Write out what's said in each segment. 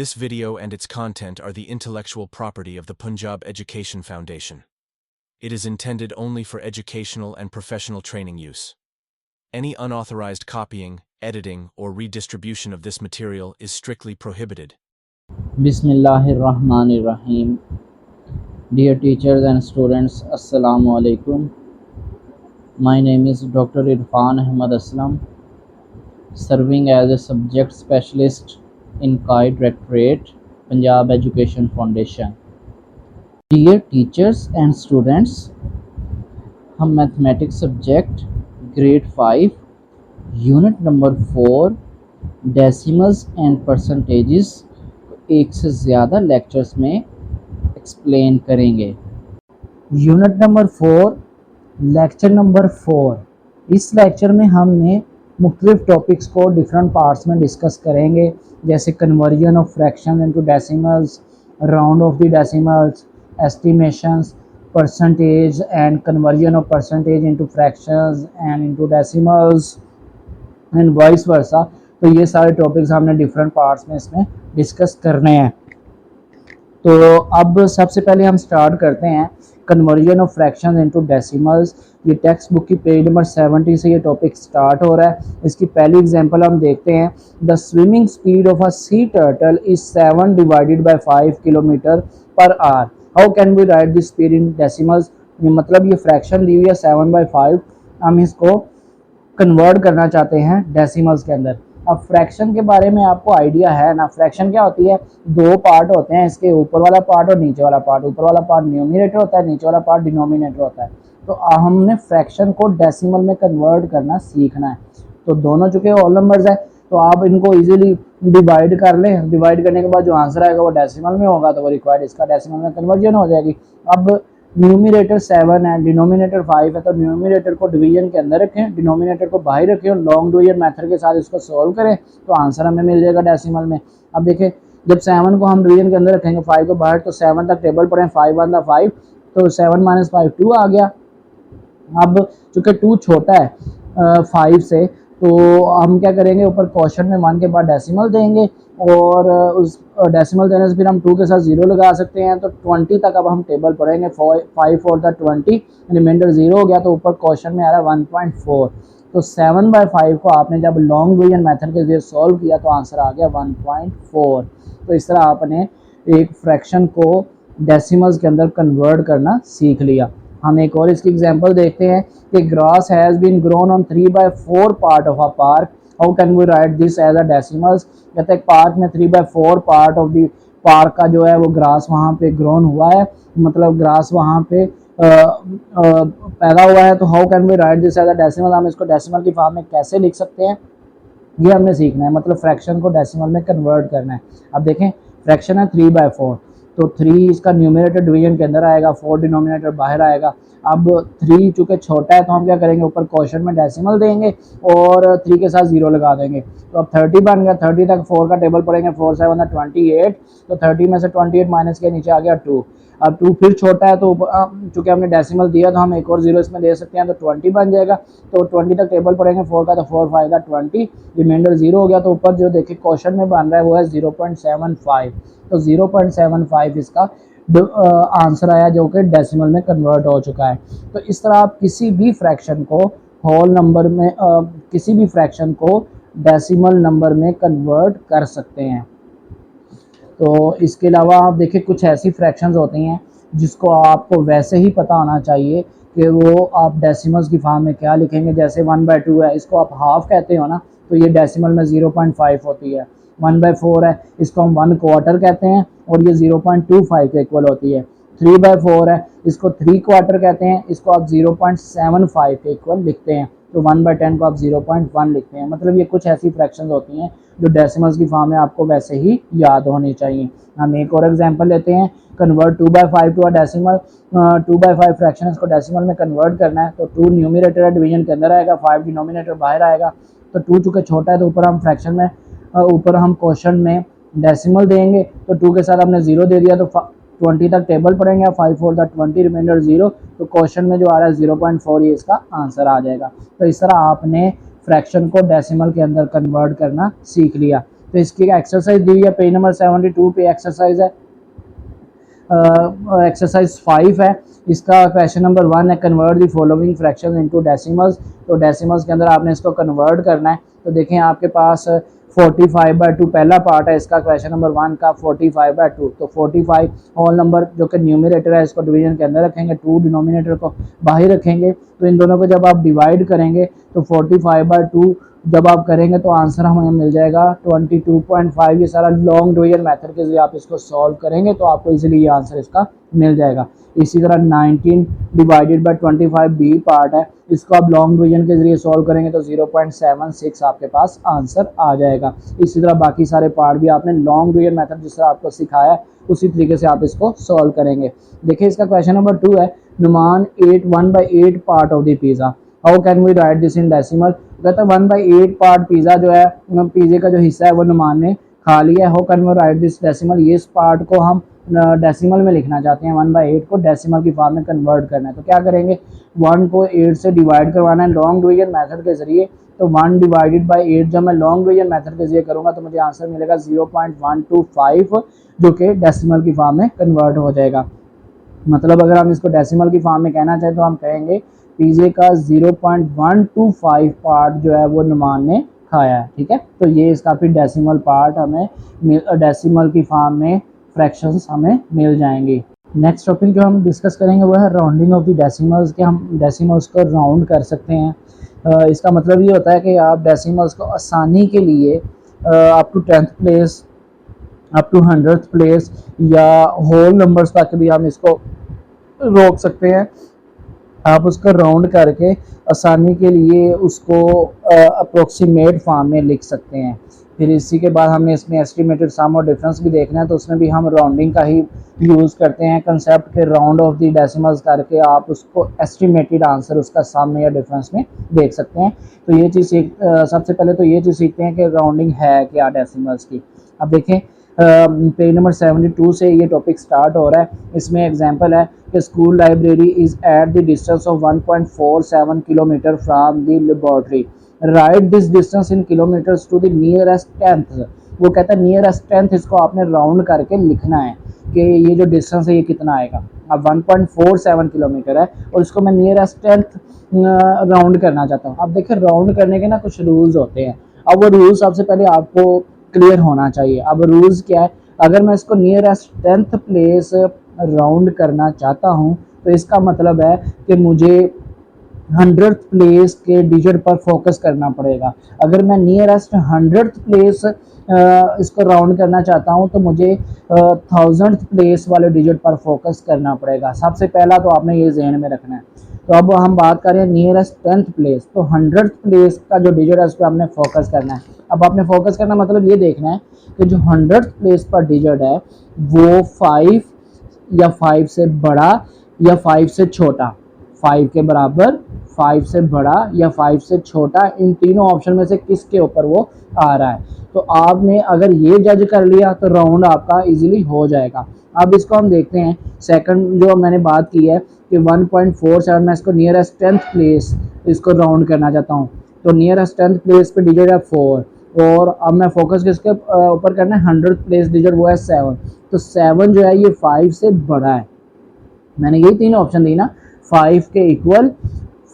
This video and its content are the intellectual property of the Punjab Education Foundation. It is intended only for educational and professional training use. Any unauthorized copying, editing, or redistribution of this material is strictly prohibited. Bismillahirrahmanirrahim. Dear teachers and students, Assalamu alaikum. My name is Dr. Irfan Ahmad Aslam, serving as a subject specialist in CAI Directorate, Punjab Education Foundation. Dear teachers and students, हम mathematics subject grade 5 unit number 4 decimals and percentages एक से ज़्यादा lectures में explain करेंगे। Unit number 4 lecture number 4। इस lecture में हमने मुख्तलिफ टॉपिक्स को डिफरेंट पार्ट्स में डिस्कस करेंगे, जैसे conversion of fraction into decimals, round off the decimals, estimations, percentage and conversion of percentage into fractions and into decimals and vice versa. तो ये सारे टॉपिक्स हमने डिफरेंट पार्ट्स में इसमें डिस्कस करने हैं। तो अब सबसे पहले हम स्टार्ट करते हैं conversion of fractions into decimals. ये टेक्स्ट बुक की पेज नंबर 70 से ये टॉपिक स्टार्ट हो रहा है। इसकी पहली एग्जांपल हम देखते हैं। The swimming speed of a sea turtle is 7 divided by 5 kilometre per hour. How can we write this speed in decimals. मतलब ये फ्रैक्शन दी हुई है 7/5, हम इसको कन्वर्ट करना चाहते हैं डेसिमल्स के अंदर। अब फ्रैक्शन के बारे में आपको आइडिया है ना, फ्रैक्शन क्या होती है, दो पार्ट होते हैं इसके, ऊपर वाला पार्ट और नीचे वाला पार्ट। ऊपर वाला पार्ट न्यूमरेटर होता है, नीचे वाला पार्ट डिनोमिनेटर होता है। तो हमने फ्रैक्शन को डेसिमल में कन्वर्ट करना सीखना है। तो दोनों चूंकि ऑल नंबर्स है तो आप इनको इजीली डिवाइड कर लें। डिवाइड करने के बाद जो आंसर आएगा वो डेसिमल में होगा, तो वो रिक्वायर्ड इसका डेसिमल में कन्वर्जन हो जाएगी। अब न्यूमरेटर 7 है, डिनोमिनेटर 5 है, तो न्यूमरेटर को डिवीजन के अंदर रखें, डिनोमिनेटर को बाहर रखें और लॉन्ग डिवीजन मेथड के साथ इसको सॉल्व करें तो आंसर हमें मिल जाएगा डेसिमल में। अब देखें, जब 7 को हम डिवीजन के अंदर रखेंगे 5 को बाहर, तो 7 तक टेबल पढ़ें, 5 1 था 5, तो 7 - 5 2 आ गया। अब चूंकि 2 छोटा है 5 से, तो हम क्या करेंगे, ऊपर क्वेश्चन में 1 के बाद डेसिमल देंगे और उस डेसिमल देने से फिर हम 2 के साथ 0 लगा सकते हैं। तो 20 तक अब हम टेबल पढ़ेंगे। 5 4 था 20, रिमाइंडर 0 हो गया, तो ऊपर क्वेश्चन में आ रहा है 1.4। तो 7/5 को आपने जब लॉन्ग डिवीजन मेथड के जरिए सॉल्व किया तो आंसर आ गया 1.4। तो इस तरह आपने एक फ्रैक्शन को डेसिमल्स के अंदर कन्वर्ट करना सीख लिया। हम एक और इसकी एग्जांपल देखते हैं कि grass has been grown on 3/4 part of a park. How can we write this as a decimals. कहते हैं पार्क में 3/4 पार्ट ऑफ द पार्क का जो है वो ग्रास वहाँ पे ग्रोन हुआ है, मतलब ग्रास वहाँ पे पैदा हुआ है। तो how can we write this as a decimal, हम इसको डेसिमल की फॉर्म में कैसे लिख सकते हैं, ये हमने सीखना है। मतलब फ्रैक्शन को डेसिमल में कन्वर्ट करना है। अब देखें, फ्रैक्शन है 3/4, तो 3 इसका न्यूमरेटर डिवीजन के अंदर आएगा, 4 डिनोमिनेटर बाहर आएगा। अब 3 चूंकि छोटा है तो हम क्या करेंगे, ऊपर क्वेश्चन में डेसिमल देंगे और 3 के साथ 0 लगा देंगे। तो अब 30 बन गया। 30 तक 4 का टेबल पढ़ेंगे, 4 7 28, तो 30 में से 28 माइनस के नीचे आ गया 2। अब 2 फिर छोटा है तो चूंकि हमने डेसिमल दिया तो हम एक और 0 इसमें दे सकते हैं, तो 20 बन जाएगा। तो 20 तक टेबल पढ़ेंगे, 4 का तो 4 5 का 20, रिमाइंडर 0 हो गया। तो ऊपर जो देखिए क्वेश्चन में बन रहा है वो है 0.75, तो 0.75 इसका आंसर आया जो कि डेसिमल में कन्वर्ट हो चुका है। तो इस तरह आप किसी भी फ्रैक्शन को होल नंबर में किसी भी फ्रैक्शन को डेसिमल नंबर में कन्वर्ट कर सकते हैं। तो इसके अलावा आप देखिए कुछ ऐसी फ्रैक्शंस होती हैं जिसको आपको वैसे ही पता होना चाहिए कि वो आप डेसिमल्स की फॉर्म में क्या लिखेंगे। जैसे 1/2 है, इसको आप हाफ कहते हो ना, तो ये डेसिमल में 0.5 होती है। 1/4 है, इसको हम 1/4 कहते हैं और ये 0.25 के इक्वल होती है। 3/4 है, इसको 3/4 कहते हैं, इसको आप 0.75 के इक्वल लिखते हैं। तो 1/10 को आप 0.1 लिखते हैं। मतलब ये कुछ ऐसी फ्रैक्शंस होती हैं जो डेसिमल्स की फॉर्म में आपको वैसे ही याद होनी चाहिए। हम एक और एग्जांपल लेते हैं, convert 2/5 to a decimal. 2/5 fraction इसको डेसिमल में कन्वर्ट करना है। तो 2 न्यूमरेटर डिवीजन के अंदर आएगा, 5 डिनोमिनेटर बाहर आएगा। तो 2 चूंकि छोटा है तो ऊपर हम फ्रैक्शन में ऊपर हम क्वेश्चन में डेसिमल देंगे, तो 2 के साथ हमने 0 दे दिया। तो 20 तक टेबल पढ़ेंगे, 5 4 था 20, रिमाइंडर 0, तो क्वेश्चन में जो आ रहा है 0.4, ये इसका आंसर आ जाएगा। तो इस तरह आपने फ्रैक्शन को डेसिमल के अंदर कन्वर्ट करना सीख लिया। तो इसकी एक्सरसाइज दी हुई है पेज नंबर 72 पे एक्सरसाइज है, एक्सरसाइज 5 है। इसका क्वेश्चन नंबर 1 है convert the following fraction into decimals. तो डेसिमल्स के अंदर आपने इसको कन्वर्ट करना है। तो देखें आपके पास 45/2 पहला पार्ट है इसका क्वेश्चन नंबर 1 का 45/2। तो 45 होल नंबर जो कि न्यूमरेटर है इसको डिवीजन के अंदर रखेंगे, 2 डिनोमिनेटर को बाहर रखेंगे। तो इन दोनों को जब आप डिवाइड करेंगे तो 45/2 जब आप करेंगे तो आंसर हमें मिल जाएगा 22.5। ये सारा लॉन्ग डिवीजन मेथड के जरिए आप इसको सॉल्व करेंगे तो आपको इजीली ये आंसर इसका मिल जाएगा। इसी तरह 19 डिवाइडेड बाय 25 बी पार्ट है, इसको आप लॉन्ग डिवीजन के जरिए सॉल्व करेंगे तो 0.76 आपके पास आंसर आ जाएगा। इसी तरह बाकी सारे पार्ट भी आपने लॉन्ग डिवीजन मेथड जिस तरह आपको सिखाया है उसी तरीके से आप इसको सॉल्व करेंगे। देखिए इसका क्वेश्चन नंबर 2 है Numan 1/8 part of the pizza, how can we write this in decimal. कहता है 1/8 पार्ट पिज़्ज़ा जो है, पिज़्ज़े का जो हिस्सा है वो नुमान ने खा लिया है, how can we write this decimal. ये इस पार्ट को हम डेसिमल में लिखना चाहते हैं, 1/8 को डेसिमल की फॉर्म में कन्वर्ट करना है। तो क्या करेंगे, 1 को 8 से डिवाइड करवाना है लॉन्ग डिवीजन मेथड के जरिए। तो 1 डिवाइडेड बाई 8 जब मैं लॉन्ग डिवीजन मेथड के जरिए करूँगा तो मुझे आंसर मिलेगा 0.125 जो कि डेसिमल की फॉर्म में कन्वर्ट हो जाएगा। मतलब अगर हम इसको डेसिमल की फॉर्म में कहना चाहें तो हम कहेंगे पिज़्ज़े का 0.125 पार्ट जो है वो नुमान ने खाया है। ठीक है, तो ये इसका फिर डेसिमल पार्ट हमें डेसिमल की फॉर्म में फ्रैक्शंस हमें मिल जाएंगी। नेक्स्ट टॉपिक जो हम डिस्कस करेंगे वो है राउंडिंग ऑफ द डेसिमल्स, कि हम डेसिमल्स को राउंड कर सकते हैं। इसका मतलब ये होता है कि आप डेसिमल्स को आसानी के लिए up to 10th place, up to 100th place या होल नंबर्स तक भी हम इसको रोक सकते हैं। आप उसको राउंड करके आसानी के लिए उसको अप्रोक्सीमेट फॉर्म में लिख सकते हैं। फिर इसी के बाद हमने इसमें एस्टिमेटेड सम और डिफरेंस भी देखना है, तो उसमें भी हम राउंडिंग का ही यूज़ करते हैं कंसेप्ट के राउंड ऑफ द डेसिमल्स करके आप उसको एस्टिमेटेड आंसर उसका सम या डिफरेंस में देख सकते हैं। तो ये चीज़ सबसे पहले तो ये चीज़ सीखते हैं कि राउंडिंग है क्या डेसिमल्स की। अब देखें पेज नंबर 72 से ये टॉपिक स्टार्ट हो रहा है। इसमें एग्जांपल है कि school library is at the distance of 1.47 kilometre from the laboratory, write this distance in kilometres to the nearest 10th। वो कहता है नियरेस्ट 10th इसको आपने राउंड करके लिखना है कि ये जो डिस्टेंस है ये कितना आएगा। अब 1.47 किलोमीटर है और इसको मैं नियरेस्ट 10th राउंड करना चाहता हूँ। अब देखिए राउंड करने के ना कुछ रूल्स होते हैं। अब वो रूल्स सबसे पहले आपको क्लियर होना चाहिए। अब रूल्स क्या है, अगर मैं इसको नियरेस्ट 10th प्लेस राउंड करना चाहता हूँ तो इसका मतलब है कि मुझे 100th प्लेस के डिजिट पर फोकस करना पड़ेगा। अगर मैं नियरेस्ट 100th प्लेस इसको राउंड करना चाहता हूँ तो मुझे 1000th प्लेस वाले डिजिट पर फोकस करना पड़ेगा। सबसे पहला तो आपने ये जहन में रखना है। तो अब हम बात करें नियरेस्ट 10th प्लेस, तो 100th प्लेस का जो डिजिट है उस पर आपने फोकस करना है। अब आपने फोकस करना मतलब ये देखना है कि जो 100th प्लेस पर डिजिट है वो 5 या 5 से बड़ा या 5 से छोटा, 5 के बराबर, 5 से बड़ा या 5 से छोटा, इन तीनों ऑप्शन में से किसके ऊपर वो आ रहा है। तो आपने अगर ये जज कर लिया तो राउंड आपका इजीली हो जाएगा। अब इसको हम देखते हैं। सेकंड जो मैंने बात की है कि 1.47 मैं इसको नियरेस्ट 10th प्लेस इसको राउंड करना चाहता हूँ। तो नियरेस्ट 10th प्लेस पे डिजिट है 4 और अब मैं फोकस किसके ऊपर करना है, 100th प्लेस डिजिट वो है 7। तो 7 जो है ये 5 से बड़ा है। मैंने यही तीन ऑप्शन दी ना, 5 के इक्वल,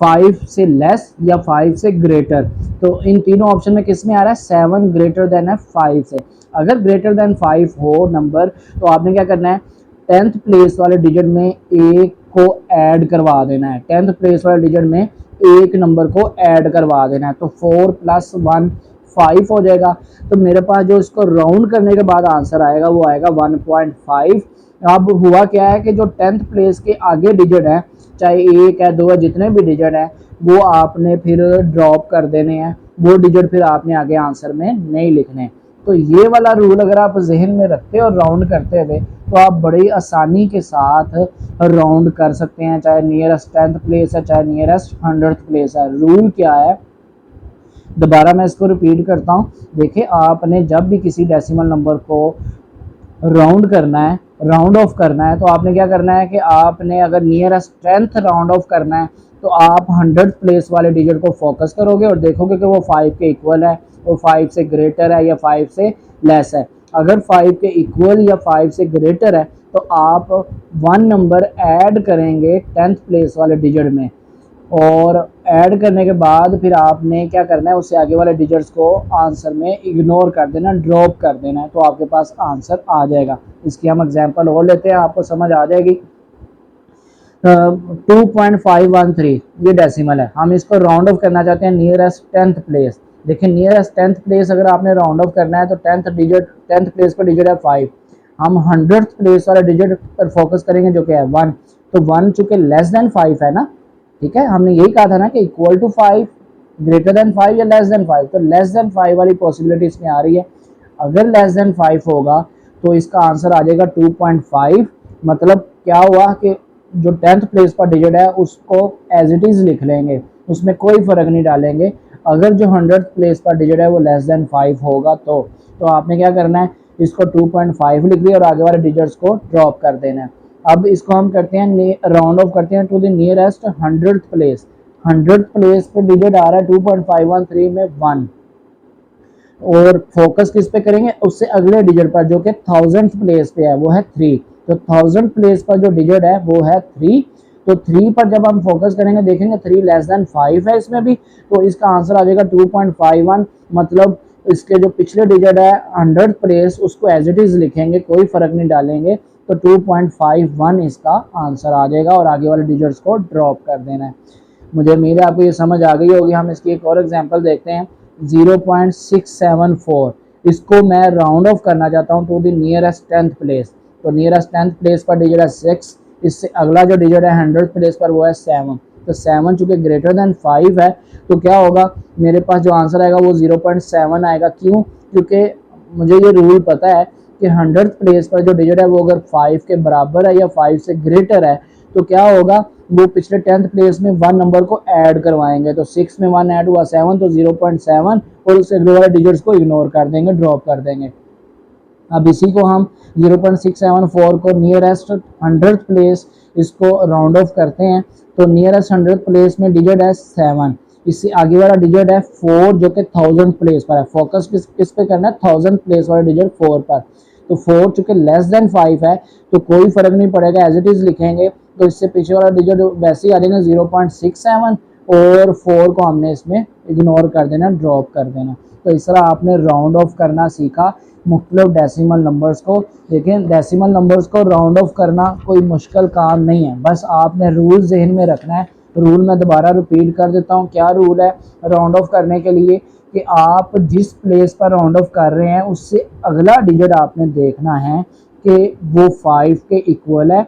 5 से लेस या 5 से ग्रेटर। तो इन तीनों ऑप्शन में किस में आ रहा है, 7 ग्रेटर देन है 5 से। अगर ग्रेटर देन 5 हो नंबर तो आपने क्या करना है, 10th प्लेस वाले डिजिट में एक को ऐड करवा देना है। 10th प्लेस वाले डिजिट में एक नंबर को ऐड करवा देना है। तो 4 + 1 5 हो जाएगा। तो मेरे पास जो इसको राउंड करने के बाद आंसर आएगा वो आएगा 1.5। अब हुआ क्या है कि जो 10th प्लेस के आगे डिजिट है, चाहे 1 है 2 है, जितने भी डिजिट है वो आपने फिर ड्रॉप कर देने हैं। वो डिजिट फिर आपने आगे आंसर में नहीं लिखने। तो ये वाला रूल अगर आप जहन में रखते और राउंड करते हुए तो आप बड़ी आसानी के साथ राउंड कर सकते हैं, चाहे नियरेस्ट 10th प्लेस है चाहे नियरेस्ट 100th प्लेस है। रूल क्या है, दोबारा मैं इसको रिपीट करता हूँ। देखिए आपने जब भी किसी डेसिमल नंबर को राउंड करना है, राउंड ऑफ करना है, तो आपने क्या करना है कि आपने अगर नियरेस्ट 10th राउंड ऑफ करना है तो आप 100th प्लेस वाले डिजिट को फोकस करोगे और देखोगे कि वो 5 के इक्वल है, वो 5 से ग्रेटर है या 5 से लेस है। अगर 5 के इक्वल या 5 से ग्रेटर है तो आप 1 नंबर ऐड करेंगे 10th प्लेस वाले डिजिट में, और ऐड करने के बाद फिर आपने क्या करना है, उससे आगे वाले डिजिट्स को आंसर में इग्नोर कर देना, ड्रॉप कर देना है, तो आपके पास आंसर आ जाएगा। इसकी हम एग्जांपल और लेते हैं, आपको समझ आ जाएगी। 2.513 ये डेसिमल है, हम इसको राउंड ऑफ करना चाहते हैं नियरेस्ट 10th प्लेस। देखिए नियरेस्ट 10th प्लेस अगर आपने राउंड ऑफ करना है तो 10th प्लेस का डिजिट है 5, हम 100th प्लेस वाला डिजिट पर फोकस करेंगे जो कि है 1, तो 1 चूंकि लेस देन 5 है ना, ठीक है, हमने यही कहा था ना कि इक्वल टू 5, ग्रेटर देन 5 या लेस देन 5, तो लेस देन 5 वाली पॉसिबिलिटी इसमें आ रही है। अगर लेस देन 5 होगा तो इसका आंसर आ जाएगा 2.5। मतलब क्या हुआ कि जो 10th प्लेस पर डिजिट है उसको एज इट इज लिख लेंगे, उसमें कोई फर्क नहीं डालेंगे। अगर जो 100th प्लेस पर डिजिट है वो लेस देन 5 होगा तो आपने क्या करना है, इसको 2.5 लिख लिया और आगे वाले डिजिट्स को ड्रॉप कर देना है। अब इसको हम करते हैं राउंड ऑफ करते हैं to the nearest 100th place. 100th place पे डिजिट आ रहा है 2.513 में 1, और फोकस किस पे करेंगे, उससे अगले डिजिट पर जो कि 1000th प्लेस पे है वो है 3, तो 1000th प्लेस पर जो डिजिट है वो है 3, तो 3 पर जब हम फोकस करेंगे देखेंगे 3 लेस देन 5 है इसमें भी, तो इसका आंसर आ जाएगा 2.51। मतलब इसके जो पिछले डिजिट है 100th प्लेस उसको एज इट इज लिखेंगे, कोई फर्क नहीं डालेंगे, तो 2.51 इसका आंसर आ जाएगा और आगे वाले डिजिट्स को ड्रॉप कर देना है। मुझे उम्मीद है आपको ये समझ आ गई होगी। हम इसकी एक और एग्जांपल देखते हैं 0.674, इसको मैं राउंड ऑफ करना चाहता हूँ to the nearest 10th place, तो नियरेस्ट 10th प्लेस पर डिजिट है 6, इससे अगला जो डिजिट है 100th प्लेस पर वो है 7, तो 7 चूंकि ग्रेटर देन 5 है तो क्या होगा, मेरे पास जो आंसर आएगा वो 0.7 आएगा। क्यों? क्योंकि मुझे ये रूल पता है कि 100th प्लेस पर जो डिजिट है वो अगर 5 के बराबर है या 5 से ग्रेटर है तो क्या होगा, वो पिछले 10th प्लेस में 1 नंबर को ऐड करवाएंगे, तो 6 में 1 ऐड हुआ 7, तो 0.7, और उससे अगले वाले डिजिट्स को इग्नोर कर देंगे, ड्रॉप कर देंगे। अब इसी को हम 0.674 को नियरेस्ट 100th प्लेस इसको राउंड ऑफ करते हैं, तो नियरेस्ट 100th प्लेस में डिजिट है 7, इससे आगे वाला डिजिट है 4 जो कि 1000th प्लेस पर है। फोकस किस पे करना है, 1000th प्लेस वाला डिजिट 4 पर, तो 4 चूंकि लेस देन 5 है तो कोई फर्क नहीं पड़ेगा, एज इट इज लिखेंगे, तो इससे पीछे वाला डिजिट वैसे ही आ जाएगा 0.67, और 4 को हमने इसमें इग्नोर कर देना, ड्रॉप कर देना। तो इस तरह आपने राउंड ऑफ करना सीखा मुख्तलिफ डेसिमल नंबर्स को। देखें डेसिमल नंबर्स को राउंड ऑफ करना कोई मुश्किल काम नहीं है, बस आपने रूल जहन में रखना है। रूल मैं दोबारा रिपीट कर देता हूँ, क्या रूल है राउंड ऑफ करने के लिए, कि आप जिस प्लेस पर राउंड ऑफ कर रहे हैं उससे अगला डिजिट आपने देखना है कि वो 5 के इक्वल है,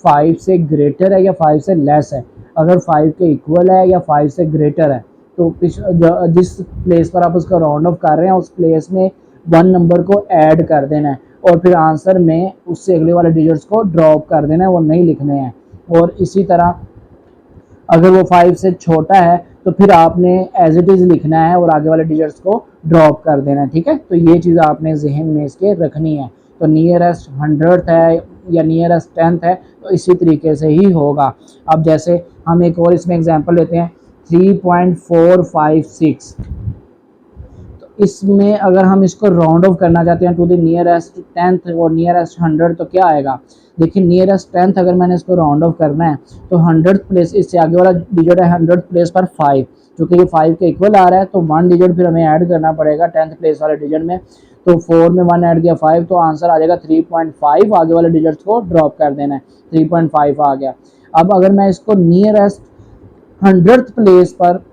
5 से ग्रेटर है या 5 से लेस है। अगर 5 के इक्वल है या 5 से ग्रेटर है तो जिस प्लेस पर आप उसका राउंड ऑफ कर रहे हैं उस प्लेस में 1 नंबर को ऐड कर देना है, और फिर आंसर में उससे अगले वाले डिजिट्स को ड्रॉप कर देना है, वो नहीं लिखने हैं। और इसी तरह अगर वो 5 से छोटा है तो फिर आपने एज इट इज लिखना है और आगे वाले डिजिट्स को ड्रॉप कर देना है, ठीक है। तो ये चीज़ आपने जहन में इसके रखनी है। तो नियरेस्ट 100th है या नियरेस्ट 10th है तो इसी तरीके से ही होगा। अब जैसे हम एक और इसमें एग्जांपल लेते हैं 3.456, तो इसमें अगर हम इसको राउंड ऑफ करना चाहते हैं टू द नियरेस्ट 10th और नियरेस्ट 100 तो क्या आएगा। देखिए नियरेस्ट 10th अगर मैंने इसको राउंड ऑफ करना है तो 100th प्लेस, इससे आगे वाला डिजिट है 100th प्लेस पर 5, क्योंकि ये 5 के इक्वल आ रहा है तो 1 डिजिट फिर हमें ऐड करना पड़ेगा 10th प्लेस वाले डिजिट में, तो 4 में 1 ऐड किया 5, तो आंसर आ जाएगा 3.5, आगे वाले डिजिट्स को ड्रॉप कर देना है, 3.5 आ गया। अब अगर मैं इसको नियरेस्ट 100th प्लेस पर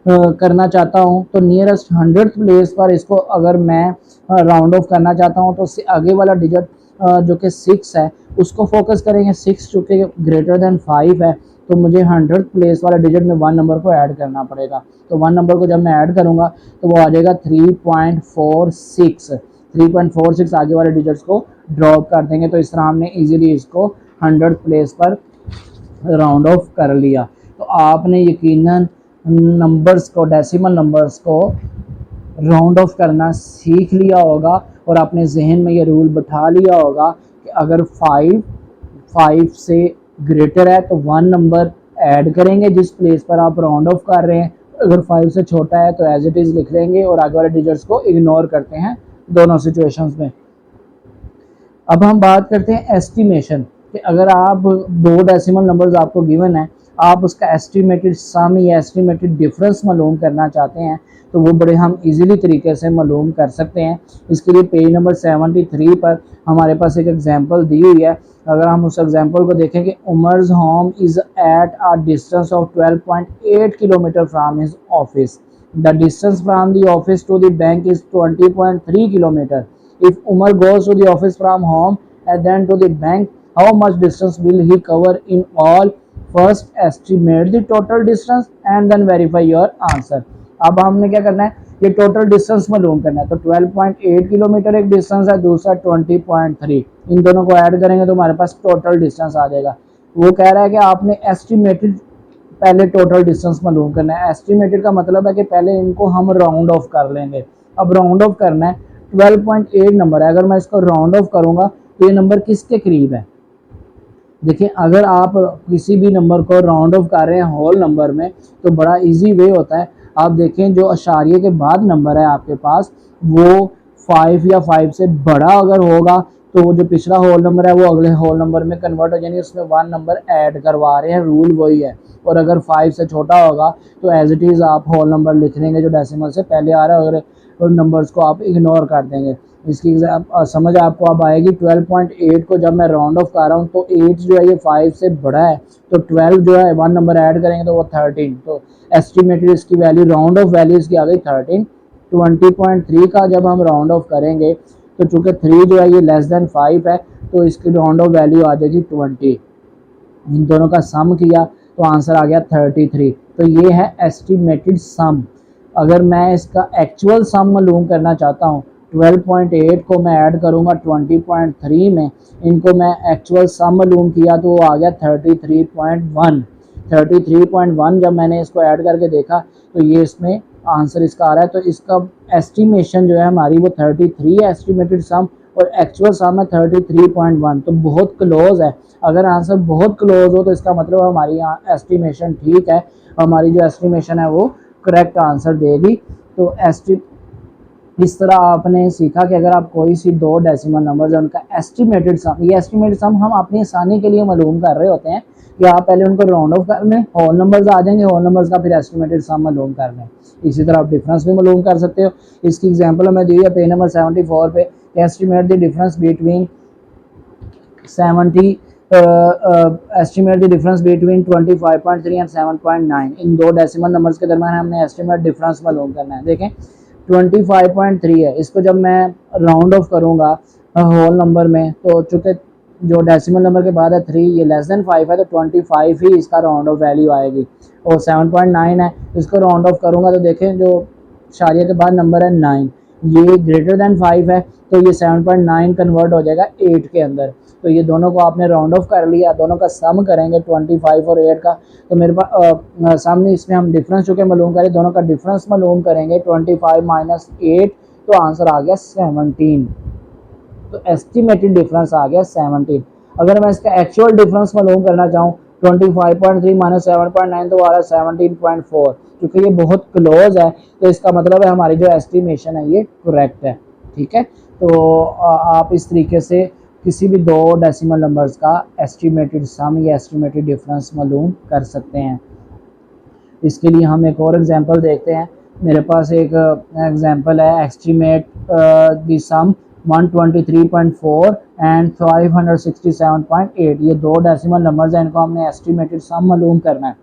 करना चाहता हूं तो नियरेस्ट 100th प्लेस पर इसको अगर मैं राउंड ऑफ करना चाहता हूं तो उससे आगे वाला डिजिट जो कि 6 है उसको फोकस करेंगे। 6 चूँकि ग्रेटर देन 5 है तो मुझे 100th प्लेस वाला डिजिट में 1 नंबर को ऐड करना पड़ेगा, तो 1 नंबर को जब मैं ऐड करूंगा तो वो आ जाएगा 3.46 आगे वाले डिजिट्स को ड्रॉप कर देंगे। तो इस तरह हमने इजीली इसको 100th प्लेस पर राउंड ऑफ कर लिया। तो आपने यकीनन नंबर्स को, डेसिमल नंबर्स को राउंड ऑफ करना सीख लिया होगा और अपने जहन में ये रूल बैठा लिया होगा कि अगर 5 से ग्रेटर है तो 1 नंबर ऐड करेंगे जिस प्लेस पर आप राउंड ऑफ कर रहे हैं, अगर 5 से छोटा है तो एज इट इज़ लिख लेंगे और आगे वाले डिजिट्स को इग्नोर करते हैं, दोनों सिचुएशंस में। अब हम बात करते हैं एस्टिमेशन कि अगर आप दो डेसिमल नंबर्स आपको गिवन है, आप उसका एस्टिमेटेड सम या एस्टिमेटेड डिफरेंस मालूम करना चाहते हैं तो वो बड़े हम इजीली तरीके से मालूम कर सकते हैं। इसके लिए पेज नंबर 73 पर हमारे पास एक एग्जांपल दी हुई है। अगर हम उस एग्जांपल को देखें कि Umar's home is at a distance of 12.8 kilometre from his office, the distance from the office to the bank is 20.3 kilometre. If Umar goes to the office from home and then to the bank, how much distance will he cover in all? First estimate the total distance and then verify your answer. अब हमने क्या करना है, ये total distance मालूम करना है। तो 12.8 किलोमीटर एक डिस्टेंस है, दूसरा 20.3, इन दोनों को ऐड करेंगे तो हमारे पास टोटल डिस्टेंस आ जाएगा। वो कह रहा है कि आपने एस्टिमेटेड पहले टोटल डिस्टेंस मालूम करना है। एस्टिमेटेड का मतलब है कि पहले इनको हम राउंड ऑफ कर लेंगे। अब राउंड ऑफ करना है, 12.8 नंबर है, अगर मैं इसको राउंड ऑफ करूंगा तो ये नंबर किसके करीब है। देखिए, अगर आप किसी भी नंबर को राउंड ऑफ कर रहे हैं होल नंबर में तो बड़ा इजी वे होता है। आप देखें जो अशारिये के बाद नंबर है आपके पास वो 5 या 5 से बड़ा अगर होगा तो वो जो पिछला होल नंबर है वो अगले होल नंबर में कन्वर्ट हो जाएंगे, उसमें 1 नंबर ऐड करवा रहे हैं, रूल वही है। और अगर 5 से छोटा होगा तो एज इट इज़ आप होल नंबर लिख लेंगे जो डेसिमल से पहले आ रहा है, और नंबर्स को आप इग्नोर कर देंगे। इसकी समझ आपको अब आएगी। 12.8 को जब मैं राउंड ऑफ कर रहा हूँ तो 8 जो है ये 5 से बड़ा है, तो 12 जो है 1 नंबर ऐड करेंगे तो वो 13। तो एस्टिमेटेड इसकी वैल्यू, राउंड ऑफ वैल्यू इसकी आ गई 13। 20.3 का जब हम राउंड ऑफ करेंगे तो चूँकि 3 जो है ये लेस देन 5 है तो इसकी राउंड ऑफ वैल्यू आ जाएगी 20। इन दोनों का सम किया तो आंसर आ गया 33। तो ये है एस्टिमेटेड सम। अगर मैं इसका एक्चुअल सम मालूम करना चाहता हूँ, 12.8 को मैं ऐड करूँगा 20.3 में, इनको मैं एक्चुअल सम मालूम किया तो वो आ गया 33.1। 33.1 जब मैंने इसको ऐड करके देखा तो ये इसमें आंसर इसका आ रहा है। तो इसका एस्टिमेशन जो है हमारी वो 33 है एस्टिमेटेड सम, और एक्चुअल सम है 33.1, तो बहुत क्लोज है। अगर आंसर बहुत क्लोज हो तो इसका मतलब हमारी एस्टिमेशन ठीक है, हमारी जो एस्टिमेशन है वो करेक्ट आंसर देगी। तो इस तरह आपने सीखा कि अगर आप कोई सी दो डेसिमल नंबर्स है उनका एस्टिमेटेड सम, ये एस्टिमेटेड सम हम अपनी आसानी के लिए मालूम कर रहे होते हैं कि आप पहले उनको राउंड ऑफ कर लें, होल नंबर्स आ जाएंगे, होल नंबर्स का फिर एस्टिमेटेड सम मालूम कर लें। इसी तरह आप डिफरेंस भी मालूम कर सकते हो। इसकी एग्जांपल हमें दी है पेज नंबर 74 पे, estimate the difference between 70 estimate the difference between 25.3 and 7.9। इन दो डेसिमल नंबर्स के दरमियान हमने एस्टिमेट डिफरेंस मालूम करना है। देखें 25.3 है, इसको जब मैं राउंड ऑफ करूंगा होल नंबर में तो चूँकि जो डेसिमल नंबर के बाद है 3, ये लेस देन 5 है तो 25 ही इसका राउंड ऑफ वैल्यू आएगी। और 7.9 है, इसको राउंड ऑफ करूंगा तो देखें जो शारिया के बाद नंबर है 9, ये ग्रेटर देन 5 है तो ये 7.9 कन्वर्ट हो जाएगा 8 के अंदर। तो ये दोनों को आपने राउंड ऑफ कर लिया, दोनों का सम करेंगे 25 और 8 का, तो मेरे पास सामने इसमें हम डिफरेंस चूँकि मालूम करें, दोनों का डिफरेंस मालूम करेंगे 25 माइनस 8 तो आंसर आ गया 17। तो एस्टिमेटेड डिफरेंस आ गया 17। अगर मैं इसका एक्चुअल डिफरेंस मालूम करना चाहूँ 25.3 माइनस 7.9 तो आ रहा है 17.4। क्योंकि ये बहुत क्लोज है तो इसका मतलब है हमारी जो एस्टिमेशन है ये करेक्ट है। ठीक है, तो आप इस तरीके से किसी भी दो डेसिमल नंबर्स का एस्टिमेटेड सम या एस्टिमेटेड डिफरेंस मालूम कर सकते हैं। इसके लिए हम एक और एग्जांपल देखते हैं। मेरे पास एक एग्जांपल है, एस्टिमेट द सम 123.4 एंड 567.8। ये दो डेसिमल नंबर्स हैं, इनको हमने एस्टिमेटेड सम मालूम करना है।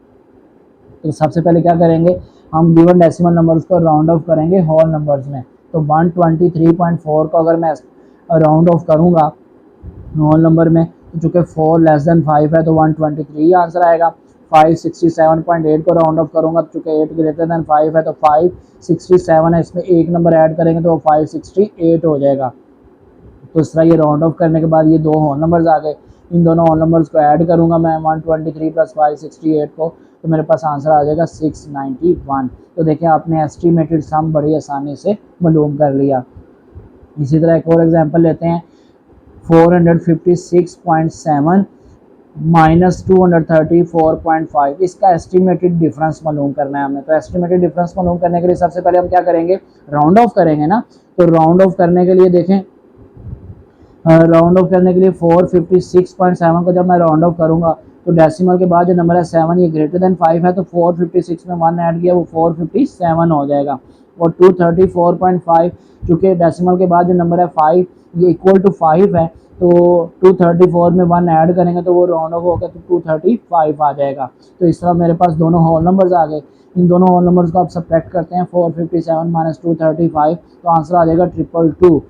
तो सबसे पहले क्या करेंगे, हम गिवन डेसिमल नंबर्स को राउंड ऑफ करेंगे होल नंबर्स में। तो 123.4 को अगर मैं राउंड ऑफ करूँगा होल नंबर में तो चूँकि 4 लेस देन 5 है तो 123 आंसर आएगा। 567.8 को राउंड ऑफ करूँगा चूँकि 8 ग्रेटर देन 5 है तो 567 है, इसमें एक नंबर ऐड करेंगे तो 568 हो जाएगा। तो इस तरह ये राउंड ऑफ करने के बाद ये दो होल नंबर्स आ गए, इन दोनों होल नंबर्स को ऐड करूँगा मैं 123 प्लस 568 को, तो मेरे पास आंसर आ जाएगा 691। तो देखिए आपने एस्टिमेटेड सम बड़ी आसानी से मालूम कर लिया। इसी तरह एक और एग्जांपल लेते हैं, 456.7 -234.5, इसका एस्टिमेटेड डिफरेंस मालूम करना है हमें। तो एस्टिमेटेड डिफरेंस मालूम करने के लिए सबसे पहले हम क्या करेंगे, राउंड ऑफ करेंगे ना। तो राउंड ऑफ करने के लिए देखें, राउंड ऑफ करने के लिए 456.7 को जब मैं राउंड ऑफ करूंगा तो डेसिमल के बाद जो नंबर है 7 ये ग्रेटर देन 5 है, तो 456 में 1 ऐड किया वो 457 हो जाएगा। और 234.5 चूँकि डेसिमल के बाद जो नंबर है 5 ये इक्वल टू 5 है, तो 234 में 1 ऐड करेंगे तो वो राउंड ऑफ होकर तो 235 आ जाएगा। तो इस तरह मेरे पास दोनों होल नंबर्स आ गए। इन दोनों होल नंबर्स को आप सब्ट्रैक्ट करते हैं, 457 माइनस 235, तो आंसर आ जाएगा 222,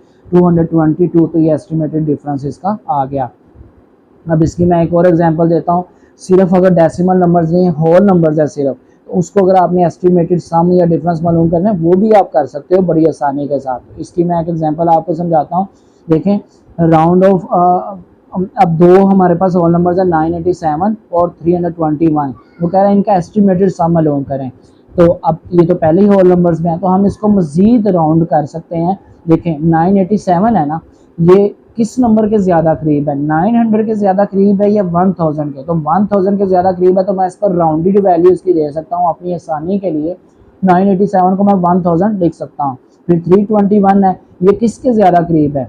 तो ये एस्टिमेटेड डिफरेंस इसका आ गया। अब इसकी मैं एक और एग्जांपल देता हूँ। सिर्फ अगर डेसिमल नंबर्स नहीं, होल नंबर्स है सिर्फ, तो उसको अगर आपने एस्टिमेटेड सम या डिफरेंस मालूम करना है वो भी आप कर सकते हो बड़ी आसानी के साथ। इसकी मैं एक एग्जांपल आपको समझाता हूँ। देखें, राउंड ऑफ अब दो हमारे पास होल नंबर्स है 987 और 321। वो कह रहे हैं इनका एस्टिमेटेड सम मालूम करें। तो अब ये तो पहले ही होल नंबर्स में है, तो हम इसको मज़ीद राउंड कर सकते हैं। देखें 987 है ना, ये किस नंबर के ज़्यादा करीब है, 900 के ज़्यादा करीब है या 1000 के। तो 1000 के ज़्यादा करीब है तो मैं इसको राउंडेड वैल्यू इसकी दे सकता हूँ अपनी आसानी के लिए। 987 को मैं 1000 लिख सकता हूँ। फिर 321 है, ये किसके ज़्यादा करीब है,